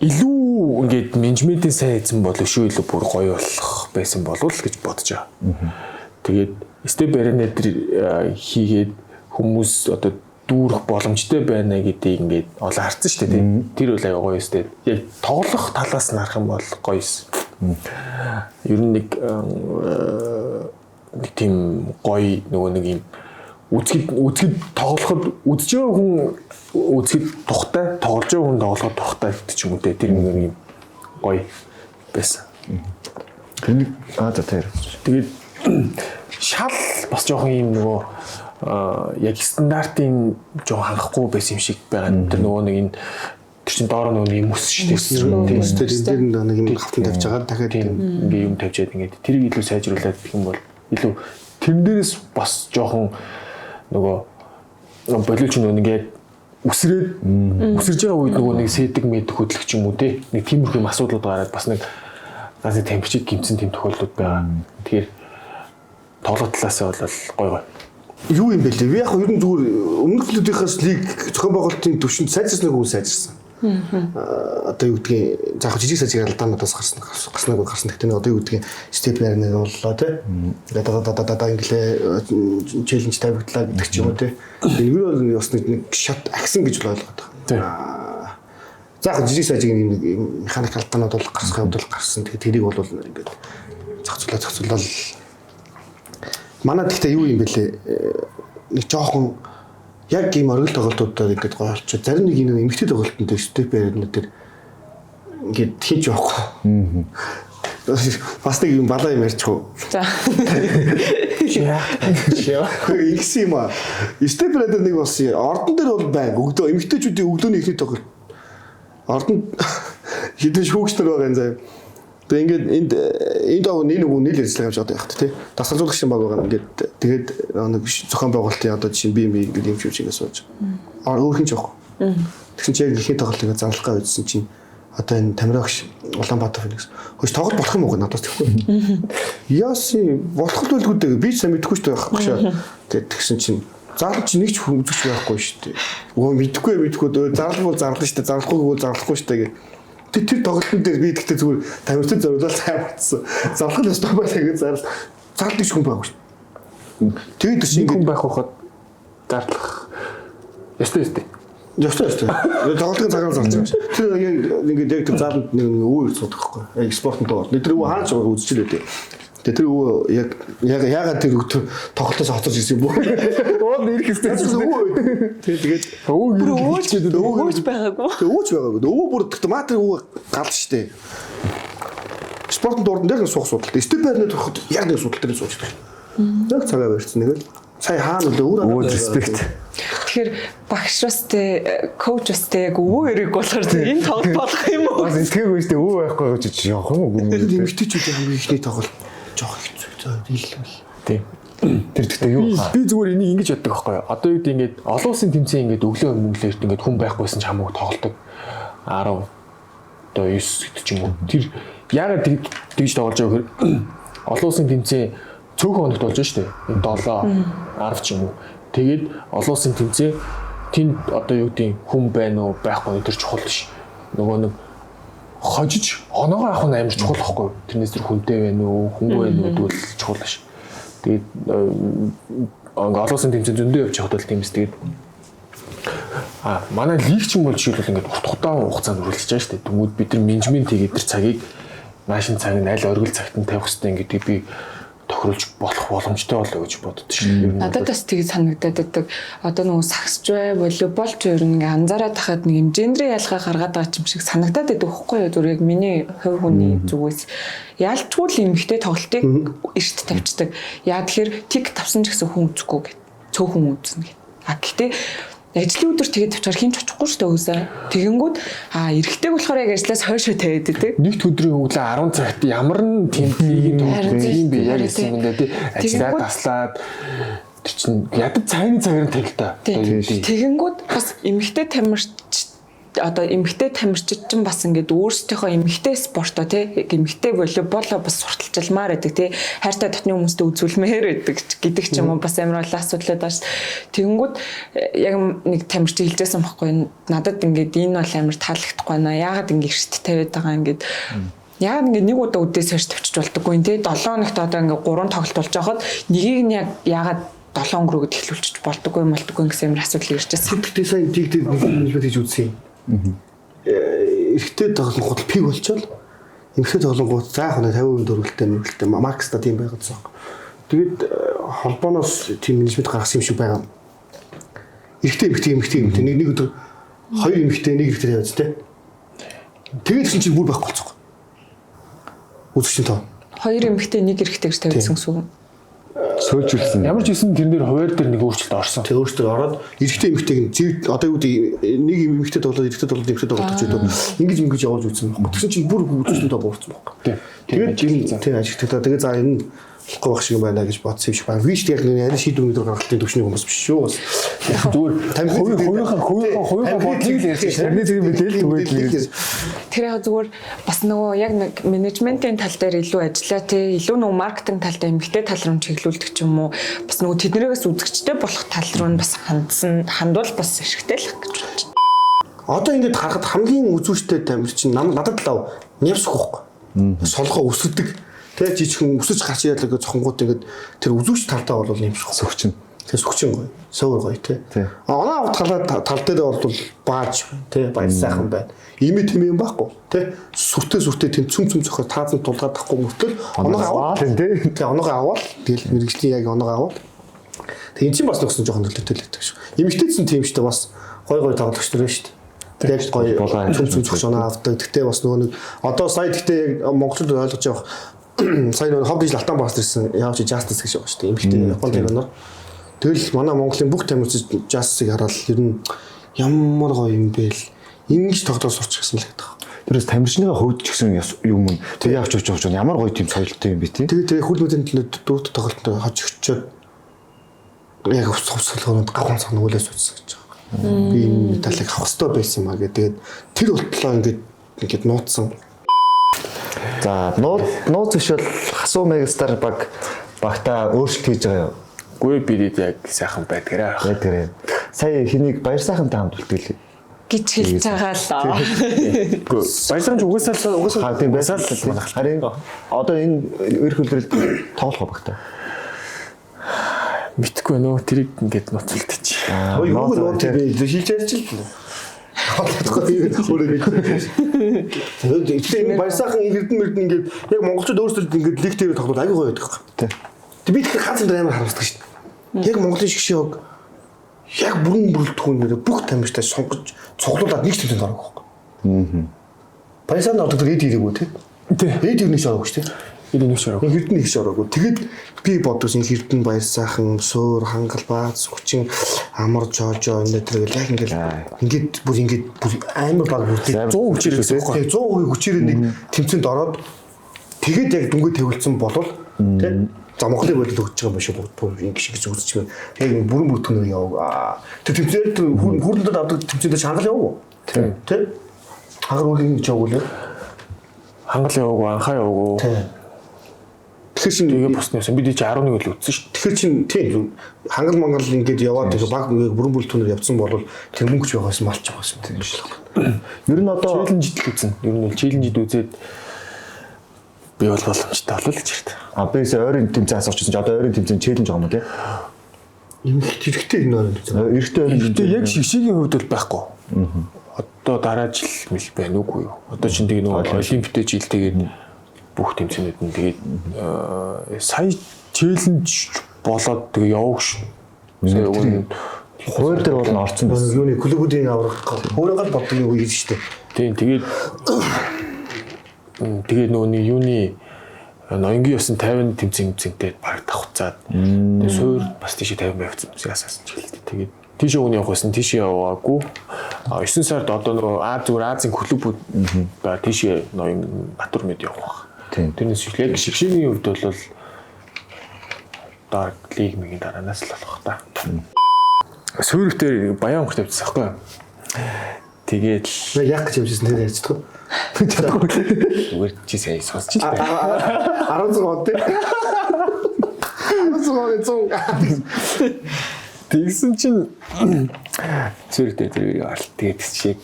S1: илүү ингээд менежментийн сайн эзэн бол өшөө илүү бүр гоё болох байсан болов л гэж бодож байгаа. Тэгээд степ аренад хийгээд хүмүүс одоо дүүрэх боломжтой байна гэдгийг ингээд олон харсан шүү дээ. Тэр үл аяа гоё өстэй. Яг тоглох талаас нь харах юм бол гоё эс. Ер нь нэг тийм гоё нөгөө нэг юм үзэхэд тоглоход үзэж байгаа хүн үзэхэд тухтай, тоглож байгаа хүн тоглоход тухтай гэдэг ч юм уу те. Тэр нэг юм гоё байсан. Тэгээд шал бас жоохон юм нөгөө яг стандартын жоо хангахгүй байсан юм шиг байгаа. Тэр нөгөө нэг энэ тэр чин доор нөгөө юм өс шүү дээ.
S2: Тэр нэг юм хавтан тавьж байгаа дахиад
S1: ингээ юм тавьжаад ингээд тэрийг илүү сайжруулад гэх юм бол илүү тэр дээрээс бас жоохон нөгөө боловч нөгөө ингээд үсрэж байгаа үед нөгөө нэг сэтг мэд хөдлөх юм уу те. Нэг тиймэрхүү юм асуудлууд гараад бас нэг газрын температурыг гимсэн тийм тохиолдлууд байгаа. Тэгэхээр тоглолт талаасаа бол гоё.
S2: Юу юм бэ лээ? Би яг ер нь зүгээр өмнөх жилийнхээс лиг зохион байгуулалтын төвшөнд сайжирсан нэг хүн сайжирсан. Одоо юу гэдгийг заах жижиг сажиг алдаануудаас гарснаг. Гэхдээ одоо юу гэдгийг степ ярина боллоо тий. Дада инглээ челленж тавигдлаа гэдэг ч юм уу тий. Энэ нь бас нэг шат агсан гэж ойлгоод байгаа. Заах жижиг сажигийн нэг механик алдаанууд бол гарсахын хувьд гарсан. Тэгээд тэрийг бол ингээд зохицуулаад манай гэхдээ юу юм бэ лээ? Нэг жоохон яг ийм оргил тоглолтуудаар ингээд гоё болчих. Зарим нэг энэ эмэгтэй тоглолтод степ ярина дээр ингээд хийж явахгүй. Бас нэг юм балаа юм ярьчихв.
S3: За.
S2: Ингэсэн юм аа. Степер дээр нэг бас ордон дээр бол байг. Өглөө эмэгтэйчүүдийн өглөөний ихний тоглолт. Ордон хідэн шүүгчнэр байгаа юм заяа. Тэгээ ингээд энд доо нэг нийл ажиллагаа явж байгаа юм тий. Дасгалжуулагч юм баг байгаа. Ингээд тэгээд нэг зохион байгуулалтын одоо жишээ би ингээд юм шивч ингээд сууж. Өөр хин ч явахгүй. Тэгсэн чинь яг ихний тоглолтыг зарлахгаа үзсэн чинь одоо энэ Тамирагш Улаанбаатар финкс. Хөөс тоглолт болох юм уу надаас тэгэхгүй. Яаси болох байлгүй би сайн мэдэхгүй шүү дээ байхгүй шээ. Тэгээд тэгсэн чинь зарлж нэг ч үзэж байхгүй шүү дээ. Өө мэдэхгүй зарлахгүй зарлаа шүү дээ. Зарлахгүй зарлахгүй шүү дээ гэх. Тэр тоглолтын дээр би тэгтээ зүгээр Тамирчид зориулаад сайн батсан. Зарлах нь стоп байлаа гэж зарлж хүн байхгүй шүү. Тэгээд чинь
S1: хүн байх хахад зарлах. Ястай.
S2: Ястай. Тоглолтын цагаар зарж байгаа шүү. Тэр ингээд яг тэр зааланд нэг үе ирж суудаг байхгүй. Яг спортын доор. Тэр үе хааж байгаа үзчихлээ дээ. Тэгээ тэр үе яг ягаад тэр өдөр тоглолтоос хоцорч ирсэн юм бэ? Оо нэр хэвчээ. Тэгээд
S3: Өөж байгаагүй.
S2: Өөж байгаагүй. Өвөө бүр томат өвөө галж штэ. Спортын дуурдан дээр нэг суух судалт. Степерний турхад яг нэг судалт дээр суучдаг. Яг цагаа барьсан нэг л. Сая хаана л өөр
S4: респект.
S3: Тэгэхээр багшраас те коучс те яг өвөө эрэг болохоор энэ тоглолт болох юм уу?
S4: Бас сэтгээггүй шүү дээ. Өвөө байхгүй гэж явах юм уу?
S2: Эмэгтэйчүүд хамгийн ихний тоглолт жоох хэцүү дийлвэл.
S1: Тийм. Тэр гэхдээ юу хаа? Би зүгээр энийг ингэж яддаг байхгүй юу? Одоо юу гэдэг ингээд олон улсын тэмцээн ингээд өглөө мөнгөлөөрт ингээд хүн байхгүйсэн ч хамаагүй тоглолдог. 10 одоо 9 ч юм уу. Тэр яагаад тэгж тоглож байгаа вэ? Олон улсын тэмцээн цөөхөн хоногт болж шүү дээ. 7 10 ч юм уу. Тэгээд олон улсын тэмцээн тэнд одоо юу гэдэг хүн байна уу байхгүй юу тэр чухал биш. Нөгөө нэг хожиж оноогоо авах нь амар чухал байхгүй юу? Тэрнээс тэр хүнтэй байна уу, хүнгүй байна уу гэдэл чухал биш. Тэгээд олон улсын тэмцээн зөндөө явж байхад л тийм биз. Тэгээд манай лиг ч юм бол жишээлбэл ингээд урт хугацааны хугацаанд үргэлжлэж байгаа шүү дээ. Тэнгүүд бид нар менежмент хийгээд тэр цагийг машин цаг нь аль оргил цагт нь тавих хэрэгтэй ингээд би тохируулж болох боломжтой болоо гэж боддог шүү.
S3: Надад бас тийг санагдаад байдаг. Одоо нөгөө сагсч бай, волейболч ер нь ингээ анзаараад тахад нэг юм гендрийн ялгаа гаргаад байгаа юм шиг санагдаад байдаг байхгүй юу? Зүгээр яг миний хувь хүний зүгээс ялчгүй л эмхтэй тоглолтыг эрт тавьчихдаг. Яа тэгэхээр тик тавсан ч гэсэн хүн үзэхгүй гэд. Цөөхөн үзнэ гэд. Гэхдээ ажлын өдөр тэгээд тавчаар хин ч очихгүй шүү дээ өсөө. Тэгэнгүүт эргэдэг болохоор яг ажлаас хойшоо тавиад дээ.
S1: Нэгд өдрийн өглөө 10 цагт ямар нэг тэмдгийг юм бэ яг гэсэн юм даа тий. Ажлаа таслаад тэр чинь ядад цайны цагаар тавил та.
S3: Тэгэнгүүт бас эмэгтэй тамирчид ч бас ингээд өөрсдийнхөө эмэгтэй спортоо тий эмэгтэй волейболоо бас сурталчилмаар байдаг тий хайртай дотны хүмүүстэй үзүүлмээр байдаг гэдэг ч юм уу бас амар олон асуудлууд байна. Тэгэнгүүт яг нэг тамирч хэлжсэн байхгүй надад ингээд энэ бол амар таалагдахгүй байна. Яагаад ингээд эрт тавиад байгаа ингээд яагаад ингээд нэг удаа үдээс хойш тавьчих болдоггүй тий 7 хоногт одоо ингээд 3 тоглолт болж байхад нэгийг нь яг яагаад 7 өнгөрөөд эхлүүлчих болдоггүй гэсэн амар асуудал ирж байна.
S2: Тэгтээ сайн нэг менежмент хийж үзсэн юм. Эрэгтэй тоглонгууд пиг болчоод эмэгтэй тоглонгууд заах нь 50% дөрвөлтэй макста тийм байгаадсан. Тэгээд холбооноос тийм менежмент гаргасан юм шиг байгаа. Эрэгтэй нэг өдөр хоёр эмэгтэй нэг эрэгтэй яваад тээ. Тэгээд чинь бүр байхгүй болцсон. Үзэгчин тоо.
S3: Хоёр эмэгтэй нэг эрэгтэй гэж тавьсан гэсэн үг.
S4: Сөөлжүүлсэн.
S1: Ямар ч гэсэн тэрнэр хуваар дээр нэг өөрчлөлт орсон.
S2: Тэг өөртөө ороод эрэгтэй эмэгтэйг нь одоо юу гэдэг нэг эмэгтэй тоглоод эрэгтэй тоглож гэдэг. Ингэж явуулж үзсэн байхгүй. Тэгсэн чинь бүр үзүүлсэн тоо буурсан байхгүй. Тэгээд ажигтлаа. Тэгээд за энэ болохгүй байх шиг байна гэж бодсон юм шиг байна. Вич яг нэг шийдвэр өдөр гаргалтын төвчний хүмүүс биш шүү.
S1: Зүгээр хувийнхаа бодлыг л ярьж байна. Тэрний зэрэг мэдээлэл түгээд
S3: тэр яг зүгээр бас нөгөө яг нэг менежментийн тал дээр илүү ажиллаа тий илүү нөгөө маркетинг талтай эмэгтэй тал руу чиглүүлдэг ч юм уу бас нөгөө тэднэрээс үзэгчтэй болох тал руу нь бас хандвал бас эшигтэй л гэж бодож байна.
S2: Одоо ингээд харахад хамгийн үзүүштэй тамирчин надад лав нявсах байхгүй. Солгоо өсгдөг. Тэ жижигхэн өсөж гарч яалаа гэж цохонгууд ингээд тэр үзүүч талтаа бол нэмших
S4: сөгчин.
S2: Тэ сөгчин гоё. Суур гоё тэ. Оноо авт тал дээр бол бааж тэ баяр сайхан байна. Имэ тэм юм байхгүй. Тэ сүртэй тэм цүм зохио таазан тулгаад тахгүй мөртөл оноо аваад тэ оноо аваад тэгэл мэрэгжлийн яг оноо аваад. Тэг эн чинь бас нөхсөн жоохон төлөвтэй л байдаг шүү. Имэгтэйсэн тийм шүү дээ бас гоё тоглогч нар байна шүү дээ. Яг гоё цөм зогсооноо авдаг. Гэтэ бас нөгөө нэг одоо сая гэтэ яг монголчууд ойлгож явах сая нөгөө хоббиж алтан баст ирсэн явж justice гэж байгаа шүү дээ. Эмхтэй Японд юмнаар. Тэгэл манай Монголын бүх тамирчид justice-ыг хараад ер нь ямар гоё юм бэ л ингэж тогтоос сурч гэсэн л гэдэг.
S4: Тэрээс тамирчныхаа хувьд ч гэсэн юм тэг явж ямар гоё тийм соёлтой юм бэ тий.
S2: Тэгээ хөл мөдөнд дүүт тоглолтод хож өчөөд яг хувцсгалгууд гавхан цаг нөгөөлөөс үтсэн гэж байгаа. Би энэ талыг авах хэрэгтэй байсан юм аа гэдэг. Тэр болтлоо ингээд нууцсан.
S4: За нууц биш бол хасуу мегастар багта өөрчлөлт хийж байгаа юу?
S1: Гүй бидэд яг сайхан байдгаараа.
S4: Байдгаараа. Сая хэнийг баяр сайхантай хамт үлдэглээ.
S3: гэж хэлж байгаа л.
S1: Гүй баярсан ч угаасаа
S4: тийм байсан л харин одоо энэ өр хөлрөлд тоглох багтаа.
S1: Мэдхгүй нөө тэрийг ингээд ноцолдчих.
S2: Ой юу нууц би хийж ярьж л. Тэгээд баярсаахан эрдэн ингээд яг монголчууд өөрсдөө ингээд лиг дээр тоглоод аягүй гоё байдаг. Тэг би тэгэхээр ганц амар харамсдаг шүү дээ. Яг Монголын шгшөөг яг бүрэн бүрэлдэхүүнээр бүх тамирчтай сонгож цуглуулад нэг төвөнд орох байхгүй. Баярсаанд ордог эд ирээгүй тий. Эд ирнэ шороогүй шүү дээ.
S1: Ирнэ шороогүй.
S2: Эрдэн нэг шороогүй. Тэгээд би бодсон эрдэн баярсаахан суур хангал баац хүчин амар жоожоо энэ тэр яг ингээд бүр амар баг бүрдээ 100 хүчээрээс байхгүй. 100% хүчээрээ нэг тэмцээнд ороод тэгээд яг дүнгээ төвлөсөн болвол тий за Монголын бодол өгч байгаа юм шиг бүгд ингэ шиг үзчихвээ. Яг бүрэн бүртгэнээр яваа. Тэр тэмцээнд хүүрнэд авдаг тэмцээнд хангал яваа. Тий. Хангал үгийн гэж явуулаа.
S1: Хангал яваагүй, анхаа яваагүй.
S2: Тий. Тэгэхээр чинь
S1: тэгээ боснаас бид чи 11 л үтсэн шүү.
S2: Тэгэхээр чинь тийм хангал мангал ингээд яваад тэгээ баг ингээд бүрэн бүрэлдэхүүнээр явцсан бол тэр мөнгөч байгаас малч байгаас тийм шүү.
S4: Ер нь одоо
S1: челленжд л үзнэ. Ер нь челленжд үзээд би бол боломжтой болол гэж ярьдаг.
S4: Бээс ойрын тэмцээн асуучсан чи одоо ойрын тэмцээн челленж байгаа юм тий.
S2: Юм хэрэгтэй энэ ойрын.
S4: Эртөө
S1: яг шигшигийн хувьд бол байхгүй. Одоо дараа жил мэл байна уугүй юу. Одоо чинь тэгээ нөгөө олимпиад жил тэгээд бүх тэмцээнүүд нь тэгээд сая челленж болоод тэгээ явууг шүү. Сая өгөн
S4: хууль дээр бол орцсон байсан.
S2: Юуны клубүүдийн аврах өөрөө гал боддог юм уу шүү дээ.
S1: Тийм тэгээд нөгөө юуны ноёнгийн ёсон 50 тэмцээнтэй баг давхцаад тэгээд суур бас тийш 50 байвцсан асаасан ч хэлээ. Тэгээд тийш өгнө явах байсан тийш яваагүй. 9 сард одоо нөгөө Азийн клубүүд ба тийш ноён Батүр мэд явах. Тийм. Тэрнээс яг шигшигийн хувьд бол дарк лиг мэгийн дараанаас л болох та. Суурьтээр баян өнгөтэй байсан байхгүй юу? Тэгээд
S2: яг гэж юмшсэн тэр ярьцдаг.
S1: Зүгээр чи сая сонсч л байна.
S2: 16 он тий. 16
S1: Тэгсэн чинь суурьтээр тэрийг алт тэгээд чиг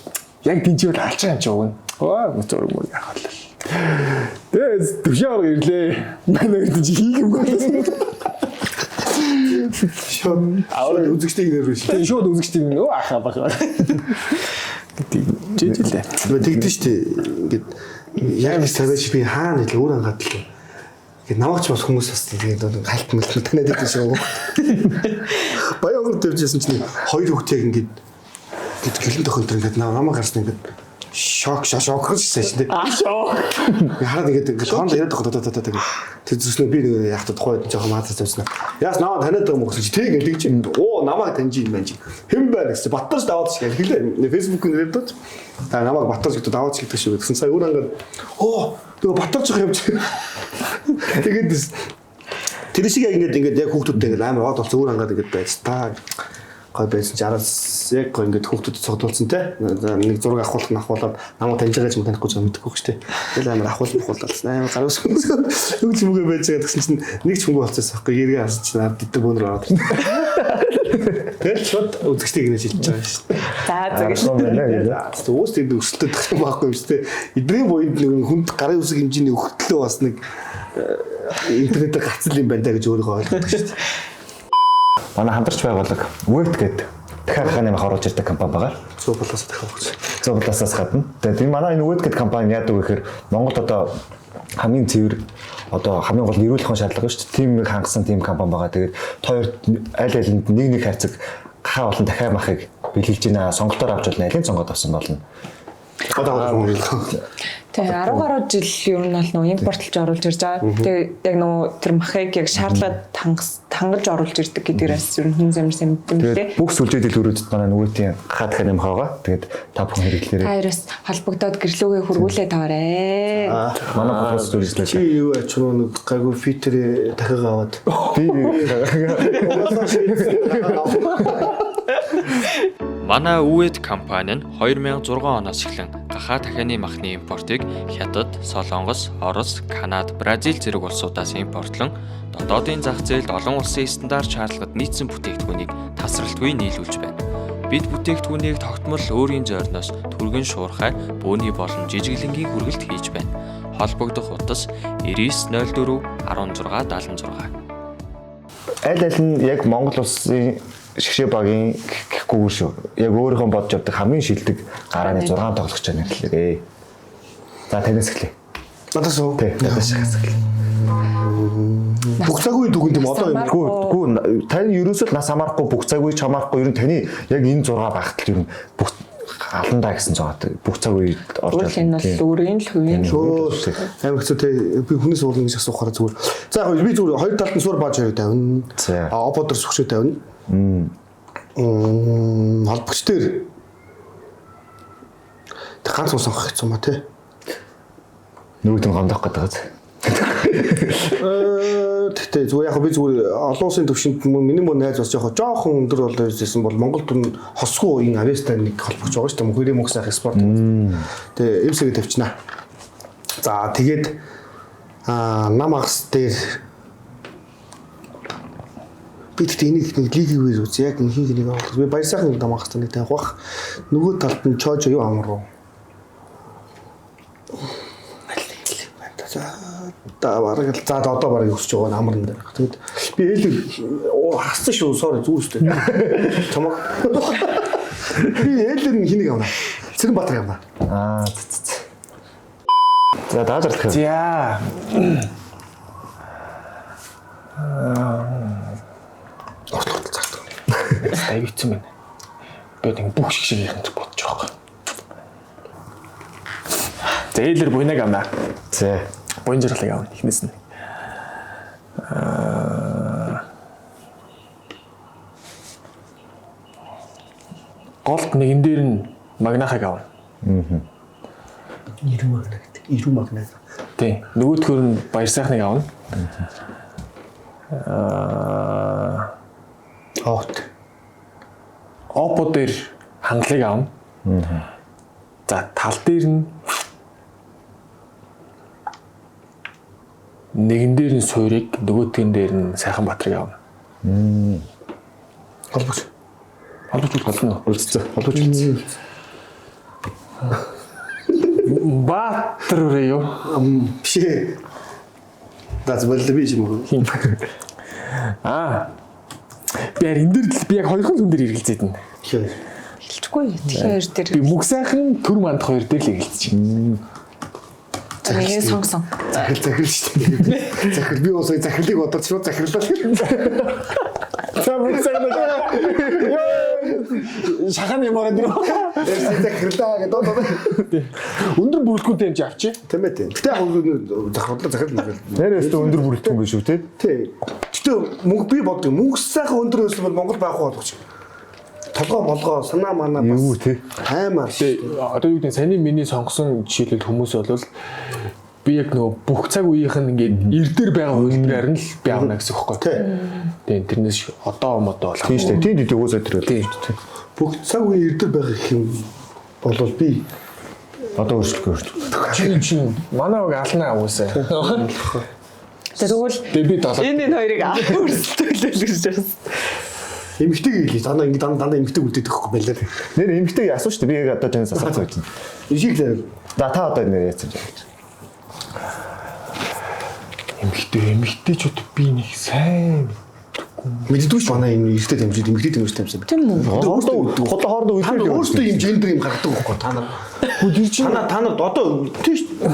S1: яг дэнжи бол алж байгаа юм чи өгнө. Оо зураг мөр яах вэ? Тэгээд төвшөөр ирлээ. Манай үрдэж хийх юм байна.
S2: Шууд үзэгчтэй нэр биш.
S1: Тэгээд шууд үзэгчтэй нөө ахаа бахаа. Жижиглээ.
S2: Тэгдэж штэ. Ингээд яг savage би хаана л өөр ангаад л. Ингээд намаач бас хүмүүс бас тэгээд хальт мэлт танаад идэж шүү. Баян гол төржсэн чинь хоёр хүүхдээ ингээд гэлэн тохиолдор ингээд намаа гарсан ингээд шок гэсэн чинь тий.
S1: Шок.
S2: Хараад ингээд хонд яриад байгаа тэр зүснэ би нэг яг тухайд жоохон маацаас тавьсан. Яас намаа таниад байгаа юм гэсэн чи тэг гэдэг чи оо намаа таньж юм байна чи. Хэн байна гэсэн Батарч даваад чи хэлээ. Facebook-ын нэрээр та намайг Батарч гэдэг даваад ч гэдэг шүү гэсэн. Сая өөр ангаад оо тэгээ Батарч явж. Тэгээд тэр шиг ингээд яг хүүхдүүдтэй ингээд амар хоод болсон өөр ангаад ингээд байж та гой байсан ч араас яг гой ингээд хүүхдүүдэд цогдуулсан те нэг зураг авахуулаад намайг таньж байгаа ч юм танихгүй ч мэдэхгүй ч те тэгэл амар авахуулсан амар гар ус юу ч юмгээ байж байгаа гэсэн чинь нэг ч хөнгө болцсон байхгүй эргээ хасч чинь ард дитэ бөөнөр ороод тэгэл шууд үзэгчтэй гинэ шилж байгаа шүү
S3: За
S2: дээ уус тэнд өсөлтөд тах юм байхгүй юм шүү дээ эдний буйд нэг хүнд гарын үсэг хэмжээний өгтлөө бас нэг интернетээр гацсан юм байна да гэж өөрийгөө ойлгодог шүү дээ.
S4: Манай хамтарч байгууллага Wait гэдэг дахиад хааны оруулж ирдэг компани байгаа.
S2: 100+-аас дахиад өгч.
S4: 100+-аас гадна. Тэгээд манай энэ Wait гэдэг компани яадаг вэ гэхээр Монголд одоо хамгийн цэвэр одоо хамгийн гол нэрвүүлэх шаардлага шүү дээ. Тим нэг хангасан тим компани байгаа. Тэгээд хоёр аль алинд нэг хайрцаг гахаа болон дахиад махыг бэлгэлж байна. Сонголтоор авч бол нэлээд сонгоод авсан болно.
S2: Одоо
S3: Тэгээ 10 гаруй жил ер нь бол нөгөө импортлж оруулж ирж байгаа. Тэгээ яг нөгөө тэр махыг яг шаардлагад тангаж оруулж ирдэг гэдгээрээс ер нь хүн замир мэдэн лээ.
S4: Тэгээд бүх сүлжээдэл өрөөдөд манай нөгөөтийн хаад ханим хаага. Тэгээд та бүхэн хэрэглээрэй.
S3: Хайраас холбогдоод гэрлүүгээ хөргүүлээ таваарэ.
S4: Манай podcast үргэлжлүүлээ.
S2: чи юу ач нэг гайгүй фитер дахиад аваад.
S4: Би
S5: Манай Өвэд компани нь 2006 оноос эхлэн гахаа дахианы махны импортыг Хятад, Солонгос, Орос, Канада, Бразил зэрэг улсуудаас импортлон дотоодын зах зээлд олон улсын стандарт шаардлагад нийцсэн бүтээгдэхүүнийг тасралтгүй нийлүүлж байна. Бид бүтээгдэхүүнийг тогтмол өөрийн зойрноос түргэн шуурхай, бөөний болон жижиглэнгийн хүргэлт хийж байна. Холбогдох утас 9904 1676.
S4: аль аль нь яг Монгол улсын шгшээ багийн гэхгүй шүү. Яг өөрийнхөө бодж явдаг хамгийн шилдэг гарааны 6 тоглогч нэрлэлээ. За танаас эхлэе.
S2: Надаас уу?
S4: Тий, надаас эхлэе.
S2: Бүх цаг үе дүгэн тийм одоо юм.
S4: Гүү тань ерөөсөө нас хамаарахгүй бүх цаг үе чамаарахгүй ер нь таны яг энэ 6 багт л ер нь бүх аландаа гэсэн зоотой бүх цаг үед орж
S3: энэ бол өөрийн л хувийн
S2: Амар хэцүү те би хүнээс уулын гэж асуухаараа зүгээр. За яг би зүгээр хоёр талд нь сур бааж хоёрыг тавина. Оподор сүхшээ тавина. Холбогч дээр ганц ус сонгох хэцүү маа те.
S4: нөгөөд нь гомдох гэдэг.
S2: Тэгтээ зүгээр яг би зүгээр олон улсын төвшөнд миний мөн найз бас жоохон өндөр болоо ирсэн бол Монголд нь хосгүй энэ Авестай нэг холбогч байгаа шүү дээ. Мөнхөрийн мөнгө сайх спорт. Тэгээ эмсэгээ тавьчихна. За тэгээд нам агс дээр би тэгтээ энийг нэг лигийн үер үз яг нэг нэг авах. Би баяр сайхан нэг нам агстай нэг тавих бах. Нөгөө талд нь чожо юу амруу. За бараг л за одоо бараг өсөж байгаа амарн дээр. Тэгэд би ээлэр хассан шүү sorry зүгээр шүү дээ. Чамаг би ээлэр нь хэнийг авна. Цэрэнбаатар явна.
S4: За даажрлах.
S1: За.
S2: Ослоо цаартаа.
S1: Айвцсан байна. Би нэг бүх шиг юм бодож байгаа. За ээлэр буйнаг авна.
S4: За
S1: буйн жирлэг авна ихнээс нь. Голд нэгэн дээр нь магнахыг авна.
S2: Ирүү магнат.
S1: Тий. Нөгөөдхөр нь баяр сайхныг авна. Опо дээр хангалыг авна. За тал дээр нь нэгэн дээр нь суурийг, нөгөөдгөн дээр нь сайхан батрыг авна.
S2: Холбогч.
S1: Холбогч болно.
S4: үлдсэн. Холбогч үлдсэн.
S1: Баатар өрөө юу?
S2: Шээ. That's well the vision.
S1: Би энэ дээр би яг хоёр хүн дээр эргэлзээд байна.
S3: хэлчихгүй. Тэгэхээр дээр
S1: Би мөх сайхан төр мандах хоёр дээр л эргэлзэж байна.
S3: тэгээ сонгосон.
S2: Захир шүү дээ. Захир би уусаа захирлыг бодоод шууд захирлаа.
S1: За мөх сайхан шахан юмараа дөрөв.
S2: Захирлаа гэдэг.
S1: Өндөр бүрэлдэхүүнтэй юм чи авчи.
S2: Тийм ээ тийм. Гэтэ яг захирлаа.
S4: Нэрээс өндөр бүрэлдэхүүн биш үү те?
S2: Тий. Гэтэ мөнгө би боддог. Мөнгө сайхан өндөр өсөл бол Монгол байхгүй болгоч. Толгой молгоо санаа манаа бас
S4: Юу те?
S2: аймаар.
S1: Одоо юу гэдэг саний миний сонгосон жишээлбэл хүмүүс бол би яг нөгөө бүх цаг үеийнх нь ингээд эрдээр байгаа хөлбөрээр нь л би авна гэсэн үг байхгүй. Тийм тэрнээс одоо модоо болох.
S4: Тийм шүү дээ. Тийм дээ уусаа тэр бол.
S2: Бүх цаг үе эрдэр байгаа юм болвол би
S4: Одоо өөрчлөлгөө.
S1: Чи манай уг алнаа уусаа.
S3: Тэгвэл
S1: Би 7.
S3: энэ хоёрыг өөрсдөө гэж байна.
S2: эмгтэй гэлээ. Дандаа ингэ дандаа эмгтэй үлдээдэг хөхгүй байлаа.
S4: Нэр эмгтэйг асуу шүү дээ. Би яг одоо танаас асуусан гэж.
S2: Ишиглээ.
S4: За та одоо нэр яцсан гэж.
S1: Эмгтэйчүүд би нэг сайн
S2: Мэддэггүй ш манай энэ эрттэй дамжид эмгтэй дамжид тамсан.
S3: Тийм үү?
S4: Хоолоо
S2: Та өөрсдөө юм гендер юм гаргадаг хөхгүй та нар. Та нар одоо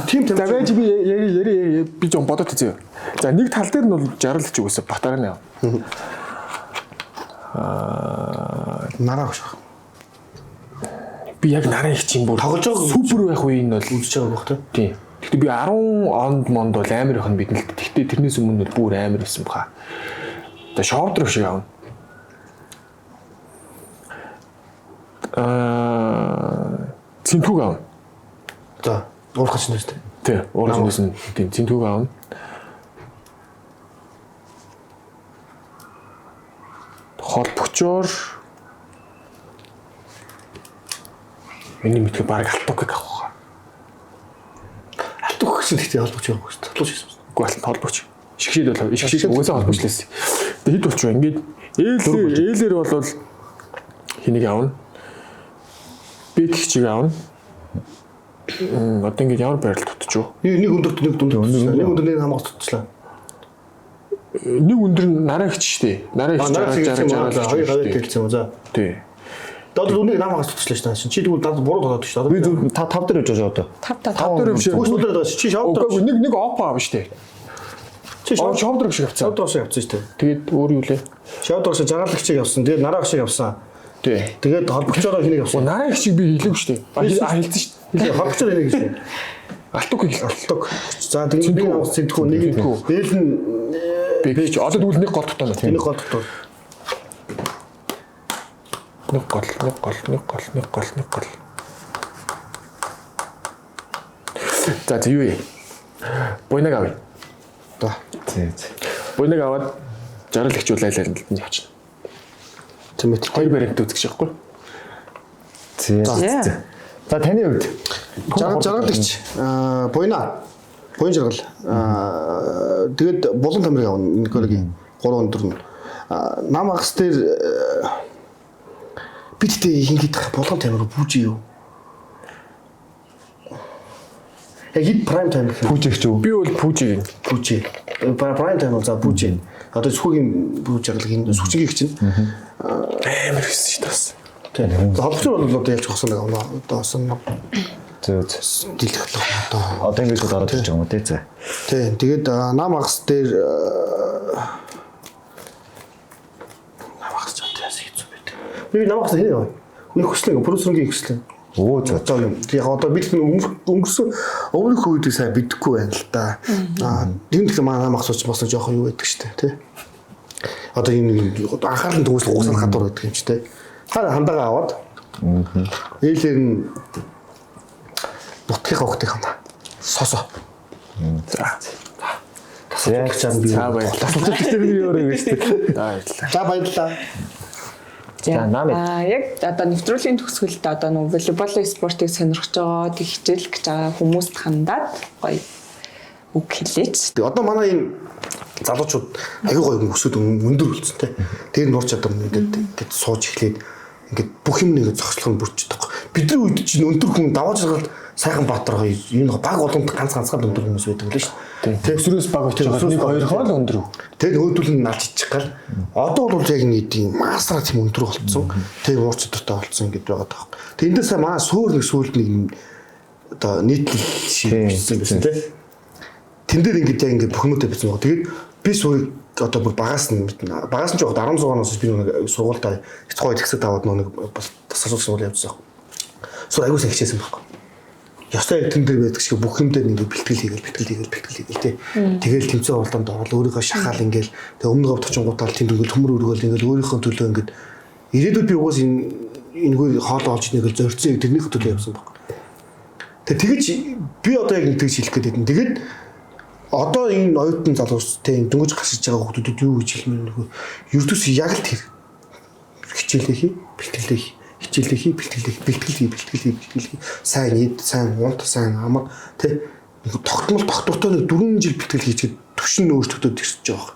S2: тийм
S1: За байж би яри би жоо бодоод үзье. За нэг тал дээр нь бол жаргалч үгүйсэ батараа нэ.
S2: нараа гэж.
S1: би яг нарын их чинь бүр
S2: тоглож байгаа
S1: супер байх үе нь бол
S2: үзэж байгаа бох тэ.
S1: тий. Гэхдээ би 10 онд монд бол амар их нь бид л. Гэхдээ тэрнээс өмнө бол бүр амар байсан баха. Тэгээ шоудр шиг аав. Цэнтүүг аав.
S2: За уурхач нь тест.
S1: Тий, уурхач нь тийм цэнтүүг аав. Холбогчоор миний мэдээ баг алтук гэх авах.
S2: Алтук гэсэн гэхдээ холбогч явах шүү дээ. Холбогч гэсэн.
S1: Үгүй холбогч. Шигшид бол шигшид угаасаа холбогч лээс. Тэгээд хэд болчих вэ? Ингээд ээлээр бол хэнийг аавна? Би гихчиг аавна. Одоо ингээд ямар байрал тутчих вэ?
S2: Нэг өндөрт нэг дунд. Нэг өндөрт нэг хамгаалт тутчихлаа.
S1: Нэг өндөр нараа гихч штэ. Нараа гихч жараа
S2: хоёр хавьд хэлсэн юм за.
S1: Тий.
S2: Доод үнийг намаас тутчихлаа шнаа. Чи тэгвэл дад буруу додоод шүү дээ.
S4: Би зөв 5 дээр явж байгаа одоо.
S3: 5
S1: дээр биш.
S2: Гүйцэтгэл доо чи шавдар.
S1: Үгүй нэг опа аав штэ.
S2: Чи
S1: шавдар шиг авцаа.
S2: шавдар шиг авсан шүү дээ.
S1: Тэгээд өөр юу лээ?
S2: Шавдар шиг жаргалагчийг авсан. Тэгээд нараа шиг авсан.
S1: Тий.
S2: Тэгээд холбогчороо хэнийг авсан.
S1: Нараа гихчиг би хэлээгүй штэ. Хэлсэн штэ.
S2: Холбогчор хэнийг гэсэн.
S1: Алтук гэх
S2: Алтук. За тэгээд нэг авсан зэнтгүү нэг бэл нь
S1: би ч одоо тэгвэл нэг гол дотоо байна.
S2: нэг гол дотор.
S1: Нэг гол. За юу вэ? Буйнаг авъя.
S2: За.
S4: Тий.
S1: Буйнаг аваад жаргалагчуулаад нь явчихна.
S2: Тэмэт.
S1: Хоёр баримт үзэх шихгүй.
S4: Тий. За таны хувьд
S2: Жаргалагч буйна. Буйн жаргал. Тэгээд булан тамирыг авна. Николагийн 3 өндөр нь. Нам агс дээр бидтэй хингээд булган тамир бүүжээ юу? Яг прайм тайм
S4: пүүжэгч үү?
S1: Би бол пүүжийг юм.
S2: бүүжээ. Прайм тайм бол за бүүжээ. Одоо сүхийн бүүж жаргалын сүчгийн чинь
S1: Амар хэсэж шүү дээ бас.
S2: тийм. Холбогчор бол одоо ялж госон нэг авна. Одоо осон
S4: Зөв.
S2: дийлэх л
S4: Одоо ингэж ороод ирж байгаа юм уу тий. За.
S2: Тийм. Тэгээд нам агс дээр нам агс ч яас хийцүү байт. Би нам агс хийе. Нэг хүслэг продюсергийн хүслэг.
S4: Оо зөв.
S2: За юм. Яг одоо бид өнгөрсөн өмнөх үеийг сайн бидэхгүй байна л да. Тийм тэгэхээр манай нам агс ч бас жоохон юу байдаг штэ тий. Одоо энэ анхаарал төгсөл уусах хадвар байдаг юм ч тий. Хандагаа аваад ээлээр нь нутгийн хогтыг хана. Сосо.
S1: За.
S2: Яг чам би.
S1: За баярлалаа.
S4: Тасалж тэр нэг өөрөө гэж тий.
S1: Баярлалаа.
S2: За баярлалаа.
S4: За намайг
S3: яг одоо нэвтрүүлгийн төгсгөлд одоо нөө волейболын спортыг сонирхож байгаа тэг хичээл гэж байгаа хүмүүст хандаад гоё үг хэлээч.
S2: Тэгээ одоо манай энэ залуучууд аюу гоё өсөд өндөр болсон тий. Тэр нуур чадвар ингээд сууж эхлээд ингээд бүх юм нэг зогслох нь бүрчдэг. Бидний үед чинь өндөр хүн даваа жаргал сайхан Баатар хоёр энэ баг болгонд ганцхан өндөр хүмүүс байдаг л шүү дээ.
S1: Төсрөөс баг учраас нэг хоёр хоол өндөр.
S2: Тэр нөөдөл нь налж ичих гал. Одоо бол яг нэг тийм масра тийм өндөр болцсон. Тэр уур чадвартай болцсон гэдээ байгаа даа. Тэгээ эндээс манай суур нэг сүулт нэг одоо нийтлэл шийдсэн гэсэн тий. Тэн дээр ингэж яг ингэ бөхмөтэй байсан байгаа. Тэгээд би суурийг одоо бүр багаас нь ч жоо 16 оноос би нэг сургуультаа хэцгой ихсэд аваад нэг бас тасалж сургууль явуулсан. Суур аягүй сайн хичээсэн байхгүй. Ястай тэн дээр байдаг шиг бүх юм дээр ингэ бэлтгэл хийгээл тий. Тэгэл тэмцээн уралдаанд орол өөрийгөө шахаал ингээл тэг өмнө говь товчонгуудаа тэнд ингээл төмөр өргөөл ингээл өөрийнхөө төлөө ингээд ирээдүйд би угаас энэгээр хоол олж нэгэл зорьцсон тэрнийх төлөө явсан баг. Тэгэж би одоо яг тэгж хэлэх гээд байна. Тэгээд одоо энэ оюутан залуустай дөнгөж гасж байгаа хүмүүсд юу гэж хэлмээр нөхөө ердөөс яг л тэр хичээлээ хий, бэлтгэл хий, сайн ид, сайн унт, сайн амар тий тогтмол нэг 4 жил бэлтгэл хийгээд төвшин өөрчлөгдөд ирсэж байгаа.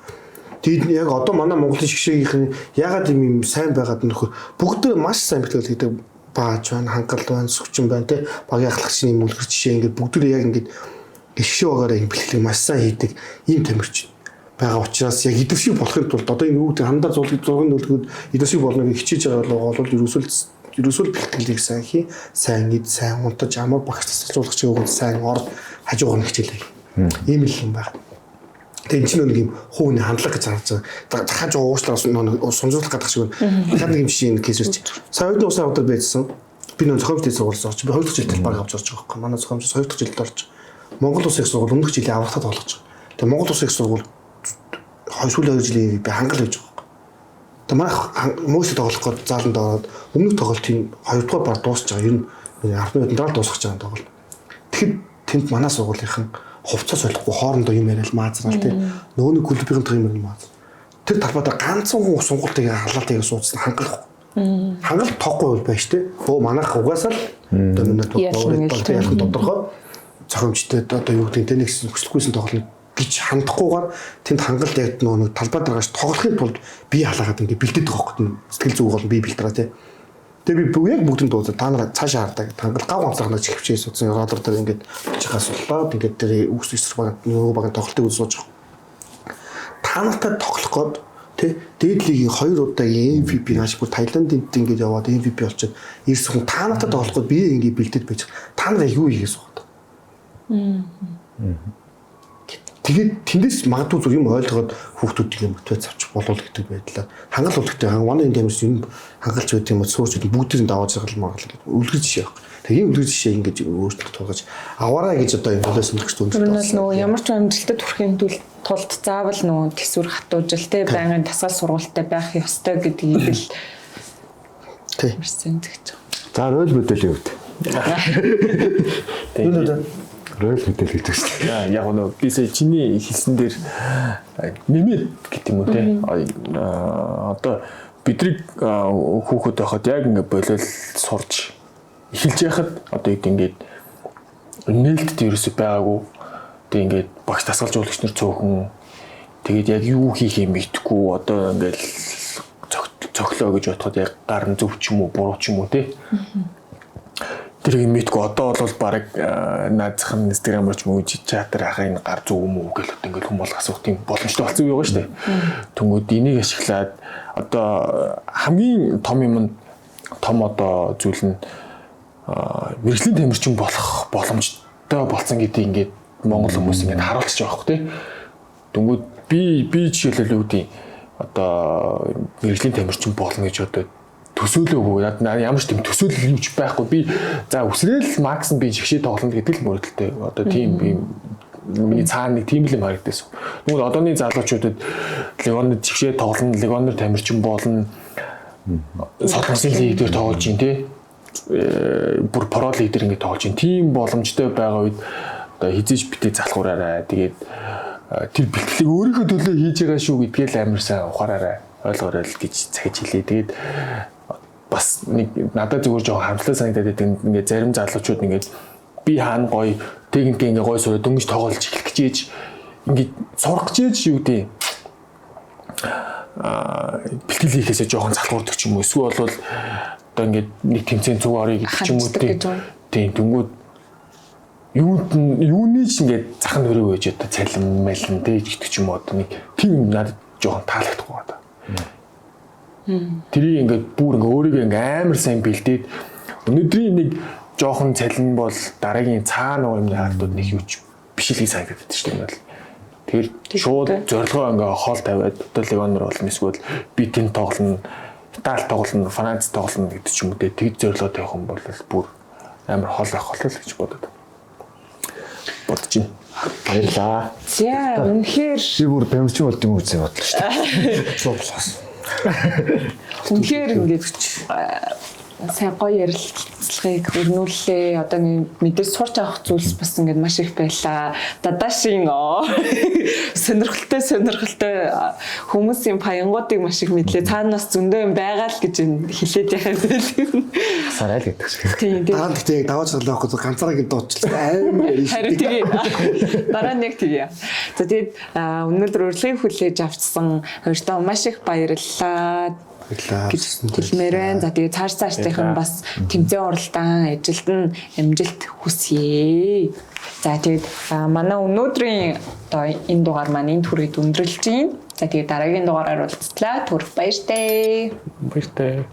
S2: Тэгээд яг одоо манай Монголын шгшээгийнх нь ягаад юм сайн байгаад нөхөр бүгд маш сайн бэлтгэл хийдэг бааж байна, хангал байна, сүвчин байна тий багийн ахлагчны юм үлгэр жишээ ингээд бүгд яг ингээд гişгшээ байгаараа юм бэлтгэлийг маш сайн хийдэг ийм тамирчин байгаа учраас яг идэвшиг болохын тулд одоо энэ үүдэг хандаа зургийн нөлгөөд идэвшиг болно гэж хичээж байгаа бол ерөөсөө бэлтгэлийг сайн хий, сайн ид, сайн унтаж амар багш тасалжуулагч өгөөд сайн ор хажуугаар хичээлээ. Ийм л юм байна. Тэгээ энэ ч нэг юм хүүний хандлага гэж харж байгаа. Дахиж уушлаа сунжуулах гэдэг шиг байна. Дахиад нэг юм жишээ кейс үүсч. Сая өдний усаа удаа байжсан. би нэг зохиомжтой сургуульд орж би 2 дахь жилдээ баг авч орж байгаа байхгүй. Манай зохиомжтой 2 дахь жилдээ орж Монгол Улсын их сургууль өмнөх жилийн аврагтад болгож байгаа. Тэгээ Монгол Улсын их сургууль сүүлийн 2 жилийн би хангал байж байгаа. Тэгээ манай мөөсөд тоглох гээд зааланд ороод өмнөх тоглолтын 2 дугаар бар дуусч байгаа. Ер нь 10 минутын дараа дуусгах гэж байгаа тоглолт. Тэгэхэд тэнд манай сургуулийнхан хувцас солихгүй хоорондоо юм яриад маазрал тий. Нөгөөний клубийнхэн юм мааз. Тэр талбайд ганцхан хүн сунгалтыг халаалтыг суудсан хангалах. Хангалт тоохгүй бол байж тий. Оо манайх угаасаа л одоо минут ялах тодорхой зохиомжтой одоо юу гэдэг нь нэг хүчлэггүйсэн тоглоно гэж хандахгүйгээр тэнд хангалт яг нэг талбай дарааш тоглохын тулд бие халаагаад ингээ бэлдээд байгаа хөөхт сэтгэл зүг бол бие бэлтраа тий. Тэгээ би яг бүгдэнд дуудаа та нараа цаашаа хардаа хангал гав ганцлахнаа чихвчээ суудсан роллер дээр ингээд чихаас суулаад ингээд тэр үс эсрэг баг нөгөө баг тоглолтыг үзүүлж байгаа. Та нартай тоглох гээд тий дээд лигийн 2 удаагийн MVP нааш бүр Таиландд ингээд яваад MVP болчиход ирсэн хүн та нартай тоглох гээд би ингээд бэлдээд байж та нараа юу хийгээ суугаад. Тэгээд тэндээс магадгүй зүг юм ойлгоод хүүхдүүдийн мотивац авчих болов гэдэг байдлаар хангал болгохтой манай энэ гэмс юм хангалж байт юм суурчуд бүгдийг даваад заргал магаал гэдэг үлгэр жишээ баг. Тэгээд үлгэр жишээ ингэж өөрчлөлт тулгаж аваарай гэж одоо энэ хөлөөс үлгэрч дүнжтэй.
S3: Тэр нь нөгөө ямар ч амжилтад хүрэхин тулд заавал нөгөө төсвөр хатуужилтэй байнгын тасгал сургуультай байх ёстой гэдгийг л тэрсэн гэж.
S4: За рөл мэдээлэл өгд. Рөл мэдээлэл гэж байна.
S1: Яг нөгөө би сая чиний хэлсэн дээр нэмээд гэдэг юм уу те. Одоо бидрийг хүүхэд байхад яг ингээ болол сурж эхэлж яхад одоо ингээд нээлттэй ерөөсөй байгаагүй. Тэг ингээд багш тасгалжуулагч нар цөөхөн тэгээд яг юу хийх юм мэдэхгүй одоо ингээд цоглоо гэж бодоход яг гар нь зөв ч юм уу буруу ч юм уу те. Тэр юм мэдгүй одоо бол баг наадзах нь Instagram-аар ч мөн чатаар хахаа энэ гар зөв юм уу гэж одоо ингээд хүмүүс асуух тийм боломжтой болсон юм байгаа шүү дээ. Тэнгүүд энийг ашиглаад одоо хамгийн том юм нь том одоо зүйл нь мэрэгжлийн тамирчин болох боломжтой болсон гэдэг ингээд Монгол хүмүүс ингээд харуулчих байгаа байхгүй тий. Тэнгүүд би жишээлбэл юу гэдэг одоо мэрэгжлийн тамирчин болно гэж одоо төсөөлөөгүй. Ямар ч тийм төсөөлөл юуч байхгүй. Би за үсрээл макс нь би жигшээ тоглоно гэдэг л мөрөдөлтэй. Одоо тийм миний цаана нэг тийм л юм харагдсан. Тэгвэл одооний залуучуудад легонд жигшээ тоглоно, легоноор тамирчин болно. Солонгосын лиг дээр тоглож чинь тий. Бүр про лиг дээр ингэ тоглож чинь. Тийм боломжтой байгаа үед одоо хизээж битээ залхуураарай. Тэгээд тэр бэлтгэлийг өөрийнхөө төлөө хийж байгаа шүү гэдгээл амар сайн ухаараарай. Ойлгоорой л гэж захиж хэлээ. Тэгээд бас нэг надад зүгээр жоохон харамслаа санагдаад байдаг. Ингээд зарим залуучууд ингээд би хаана гоё техник ингээ гоё сураад дөнгөж тоглож эхлэх гэж ингээд сурах гэж юу гэдэг бэлтгэл хийхээсээ жоохон залхуурдаг ч юм уу. Эсвэл бол одоо ингээд нэг тэмцээн зүг орё гэдэг ч юм уу тийм дөнгөд юуны ч ингээд зах нь өрөө байж одоо цалин мэлэн дэж гэдэг ч юм уу одоо нэг тийм надад жоохон таалагдахгүй байна. Тэрийг ингээд бүр ингээ өөрийгөө ингээ амар сайн бэлдээд өнөөдрийн нэг жоохон цалин бол дараагийн цаана юмны хаалтууд нэг юуч биш л гэж санагдаад байна шүү дээ. Тэгэхээр шууд зорилгоо ингээ хоол тавиад одоо легонор болно эсвэл би тэн тоглоно, Итали тоглоно, Франц тоглоно гэдэг ч юм уу тэг зорилгоо тавих юм бол бүр амар хоол авах болол гэж бодож байна.
S4: Баярлаа.
S3: За үнэхээр
S4: би бүр тамирчин болд юм үзээ бодлоо шүү дээ.
S3: Үнэхээр ингэж сайн гоё ярилцлагыг өрнүүллээ. Одоо мэдээж сурч авах зүйлс бас ингээд маш их байлаа. Дадашин сонирхолтой хүмүүсийн паянгуудыг маш их мэдлээ. Цаанаас зөндөө юм байгаа л гэж хэлээд яхаа байлгүй.
S4: Сарай л гэдэг шиг.
S3: Тийм.
S2: Дараа нь гэхдээ даваач залуу авахгүй ганцаараа гин дуучлаа. Амар
S3: харин тэгээ. Дараа нэг тэгээ. За тэгээд өнөөдөр урилгыг хүлээж авчсан хоёртоо маш их баярлалаа. Хэлмээр байна. За тэгээ цаашдынхан бас тэмцээн уралдаан ажилд нь амжилт хүсье. За тэгээд манай өнөөдрийн одоо энэ дугаар маань энд хүрээд өндөрлж байна. За тэгээд дараагийн дугаараар уулзлаа. Түр баяртай.
S1: Баяртай.